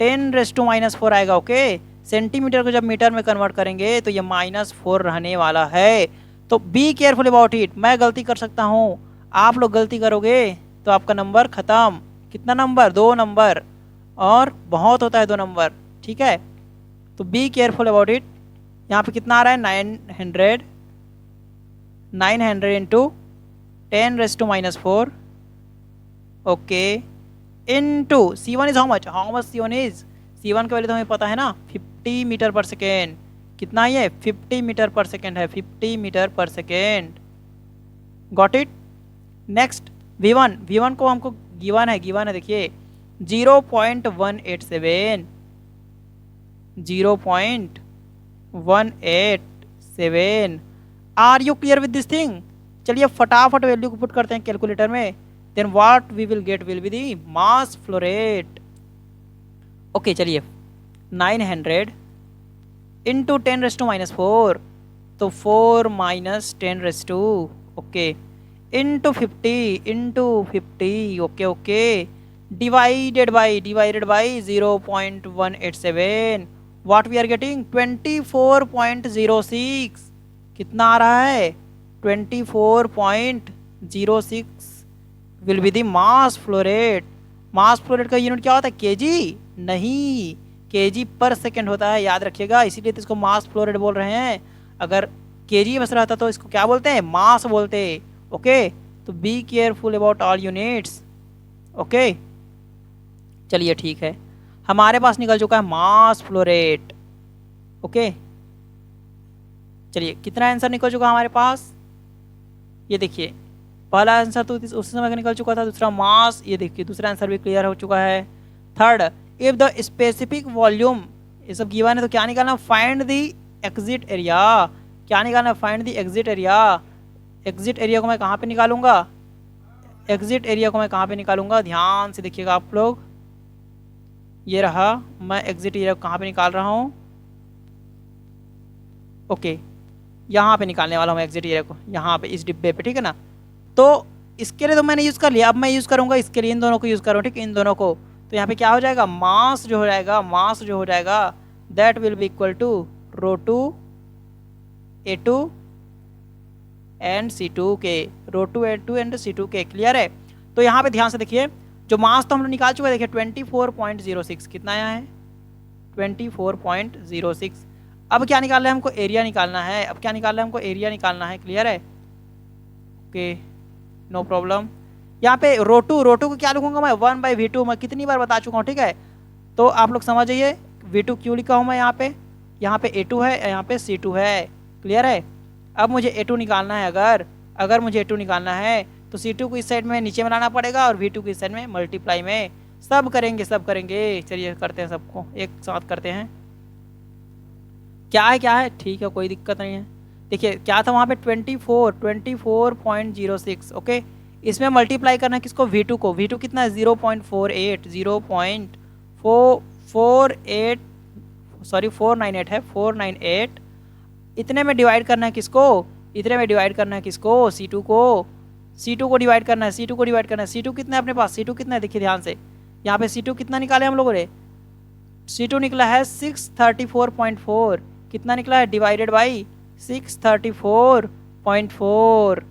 10⁻⁴ आएगा। ओके सेंटीमीटर को जब मीटर में कन्वर्ट करेंगे तो ये -4 रहने वाला है। तो बी केयरफुल अबाउट इट। मैं गलती कर सकता हूँ, आप लोग गलती करोगे तो आपका नंबर ख़त्म। कितना नंबर, 2 नंबर, और बहुत होता है 2 नंबर, ठीक है। तो बी केयरफुल अबाउट इट। यहाँ पे कितना आ रहा है, 900 into 10⁻⁴, okay, into C1 is how much C1 is, C1 की वैल्यू तो हमें पता है ना, 50 मीटर पर सेकेंड। कितना ये 50 मीटर पर सेकेंड है, 50 metre per second. Got it. Next V1 को हमको गिवन है देखिए 0.187, 0.187। Are you clear with this thing. चलिए फटाफट वैल्यू को पुट करते हैं कैलकुलेटर में। then what we will get will be the mass flow rate। Okay चलिए 900 इंटू 10⁻⁴, तो 4 - 10⁻², okay, into 50 okay, divided by 0.187। What we are getting 24.06। कितना आ रहा है 24.06 will be the mass flow rate. Mass flow rate का unit क्या होता है, केजी नहीं, केजी पर सेकंड होता है, याद रखिएगा, इसीलिए तो इसको मास फ्लो रेट बोल रहे हैं। अगर केजी बस रहता तो इसको क्या बोलते हैं, मास बोलते। ओके तो be careful about all units. Okay चलिए ठीक है, हमारे पास निकल चुका है मास फ्लो रेट। ओके चलिए कितना आंसर निकल चुका हमारे पास, ये देखिए पहला आंसर तो उस समय का निकल चुका था, दूसरा मास, ये देखिए दूसरा आंसर भी क्लियर हो चुका है। Third, if the specific volume, ये सब गिवन है तो क्या निकालना, फाइंड द एग्जिट एरिया। क्या निकालना, find the exit area. Exit area को मैं कहाँ पे निकालूंगा, एग्जिट एरिया को मैं कहाँ पे निकालूंगा, ध्यान से देखिएगा आप लोग, ये रहा, मैं एग्जिट एरिया को कहाँ पे निकाल रहा हूँ, ओके यहाँ पे निकालने वाला हूँ एग्जिट एरिया को, यहाँ पे इस डिब्बे पे, ठीक है ना। तो इसके लिए तो मैंने यूज़ कर लिया, अब मैं यूज़ करूँगा इसके लिए, इन दोनों को यूज़ करूँ, ठीक है, इन दोनों को। तो यहाँ पे क्या हो जाएगा, मास जो हो जाएगा, मास जो हो जाएगा that will be equal to रो2 A2 एंड C2 के, रो2 A2 एंड C2 के। क्लियर है। तो यहाँ पे ध्यान से देखिए, जो मास तो हम लोग निकाल चुके हैं, देखिए 24.06 कितना आया है, 24.06। अब क्या निकालना है हमको, एरिया निकालना है। अब क्या निकालना है हमको, एरिया निकालना है। क्लियर है, ओके नो प्रॉब्लम। यहाँ पे रो2 को क्या लिखूंगा मैं, 1/V2, मैं कितनी बार बता चुका हूँ, ठीक है। तो आप लोग समझ जाइए V2 क्यों लिखा हूँ मैं यहाँ पे A2 है, यहाँ पे C2 है। क्लियर है। अब मुझे A2 निकालना है, अगर मुझे A2 निकालना है तो C2 को इस साइड में नीचे में लाना पड़ेगा और V2 को इस साइड में मल्टीप्लाई में सब करेंगे सब करेंगे। चलिए करते हैं, सबको एक साथ करते हैं। क्या है ठीक है, कोई दिक्कत नहीं है। देखिए क्या था वहाँ पे 24.06। ओके, इसमें मल्टीप्लाई करना है किसको, V2 को। V2 कितना है 0.48, 0.448 सॉरी 498 है, 498। इतने में डिवाइड करना है किसको, इतने में डिवाइड करना है किसको, C2 को। C2 को डिवाइड करना है, C2 को डिवाइड करना है। C2 कितना है अपने पास, C2 कितना है देखिए ध्यान से, यहाँ पे C2 कितना निकाले हम लोगों ने, C2 निकला है 634.4। कितना निकला है, divided by 634.4।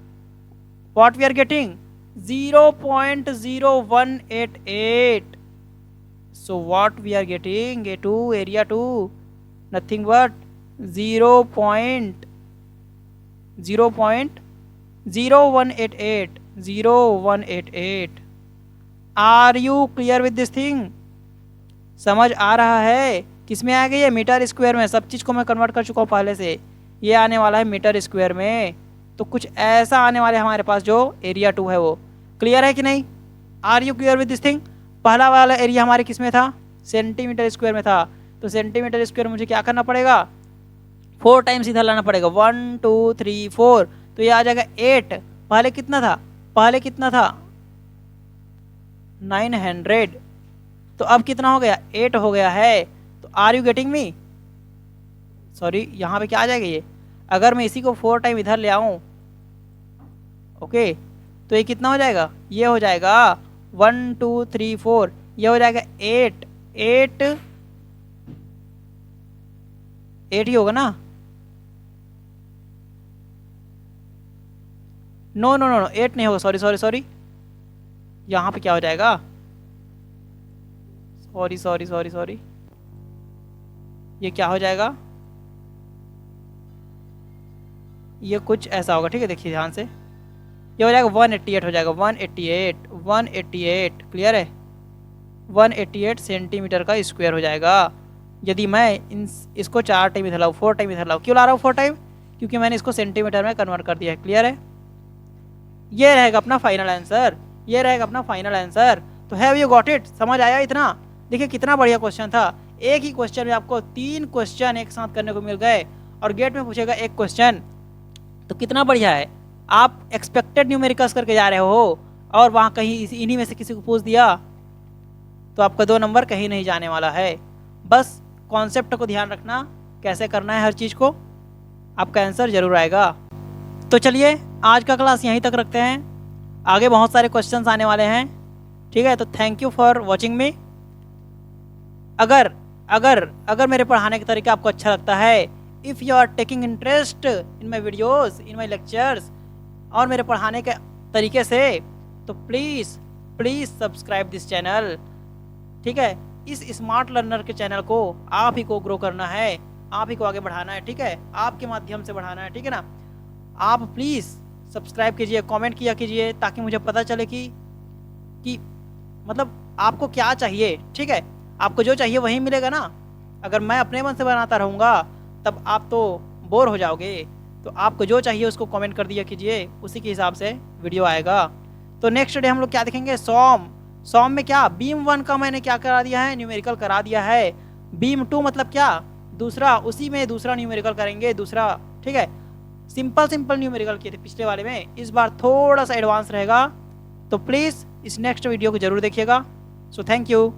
What we are getting 0.0188। so what we are getting, A2 area 2 nothing but 0.0188। Are you clear with this thing, समझ आ रहा है। किस में आ गई है, मीटर स्क्वायर में। सब चीज़ को मैं कन्वर्ट कर चुका हूँ पहले से। ये आने वाला है मीटर स्क्वायर में, तो कुछ ऐसा आने वाला है हमारे पास जो एरिया 2 है वो। क्लियर है कि नहीं, are you clear with this thing. पहला वाला एरिया हमारे किस में था, सेंटीमीटर स्क्वायर में था। तो सेंटीमीटर स्क्वायर मुझे क्या करना पड़ेगा, 4 टाइम्स इधर लाना पड़ेगा, 1 2 3 4। तो ये आ जाएगा 8। पहले कितना था, पहले कितना था 900। तो अब कितना हो गया, 8 हो गया है। तो are you getting me, sorry यहाँ पे क्या आ जाएगा ये, अगर मैं इसी को 4 टाइम इधर ले आऊँ, ओके, तो ये कितना हो जाएगा, ये हो जाएगा 1 2 3 4, ये हो जाएगा 8 8 8 ही होगा ना। नो नो नो नो 8 नहीं होगा, सॉरी सॉरी सॉरी, यहाँ पे क्या हो जाएगा, सॉरी सॉरी सॉरी सॉरी, ये क्या हो जाएगा, ये कुछ ऐसा होगा, ठीक है देखिए ध्यान से, ये हो जाएगा 188 हो जाएगा, 188 188। क्लियर है, 188 सेंटीमीटर का स्क्वायर हो जाएगा। यदि मैं इसको 4 टाइम इधर लाऊँ, 4 टाइम इधर लाऊँ, क्यों ला रहा हूँ 4 टाइम, क्योंकि मैंने इसको सेंटीमीटर में कन्वर्ट कर दिया है। क्लियर है, ये रहेगा अपना फाइनल आंसर, ये रहेगा अपना फाइनल आंसर। तो हैव यू गॉट इट, समझ आया इतना। देखिए कितना बढ़िया क्वेश्चन था, एक ही क्वेश्चन में आपको 3 क्वेश्चन एक साथ करने को मिल गए, और गेट में पूछेगा एक क्वेश्चन, तो कितना बढ़िया है। आप एक्सपेक्टेड न्यूमेरिकल्स करके जा रहे हो और वहाँ कहीं इन्हीं में से किसी को पूछ दिया, तो आपका 2 नंबर कहीं नहीं जाने वाला है। बस कॉन्सेप्ट को ध्यान रखना, कैसे करना है हर चीज़ को, आपका आंसर जरूर आएगा। तो चलिए आज का क्लास यहीं तक रखते हैं, आगे बहुत सारे क्वेश्चंस आने वाले हैं, ठीक है। तो थैंक यू फॉर वॉचिंग मी। अगर अगर अगर मेरे पढ़ाने का तरीका आपको अच्छा लगता है, if you are taking interest in my videos, in my lectures, और मेरे पढ़ाने के तरीके से, तो please please subscribe this channel, ठीक है। इस स्मार्ट लर्नर के चैनल को आप ही को ग्रो करना है, आप ही को आगे बढ़ाना है, ठीक है, आपके माध्यम से बढ़ाना है, ठीक है ना। आप प्लीज़ सब्सक्राइब कीजिए, कमेंट किया कीजिए, ताकि मुझे पता चले कि मतलब आपको क्या चाहिए, ठीक है। आपको जो चाहिए वही मिलेगा ना। अगर मैं अपने मन से बनाता रहूँगा तब आप तो बोर हो जाओगे। तो आपको जो चाहिए उसको कमेंट कर दिया कीजिए, उसी के हिसाब से वीडियो आएगा। तो नेक्स्ट डे हम लोग क्या देखेंगे, सॉम में क्या, बीम 1 का मैंने क्या करा दिया है, न्यूमेरिकल करा दिया है। बीम 2 मतलब क्या, दूसरा, उसी में दूसरा न्यूमेरिकल करेंगे, दूसरा, ठीक है। सिंपल न्यूमेरिकल किए थे पिछले वाले में, इस बार थोड़ा सा एडवांस रहेगा। तो प्लीज़ इस नेक्स्ट वीडियो को जरूर देखिएगा। So thank you.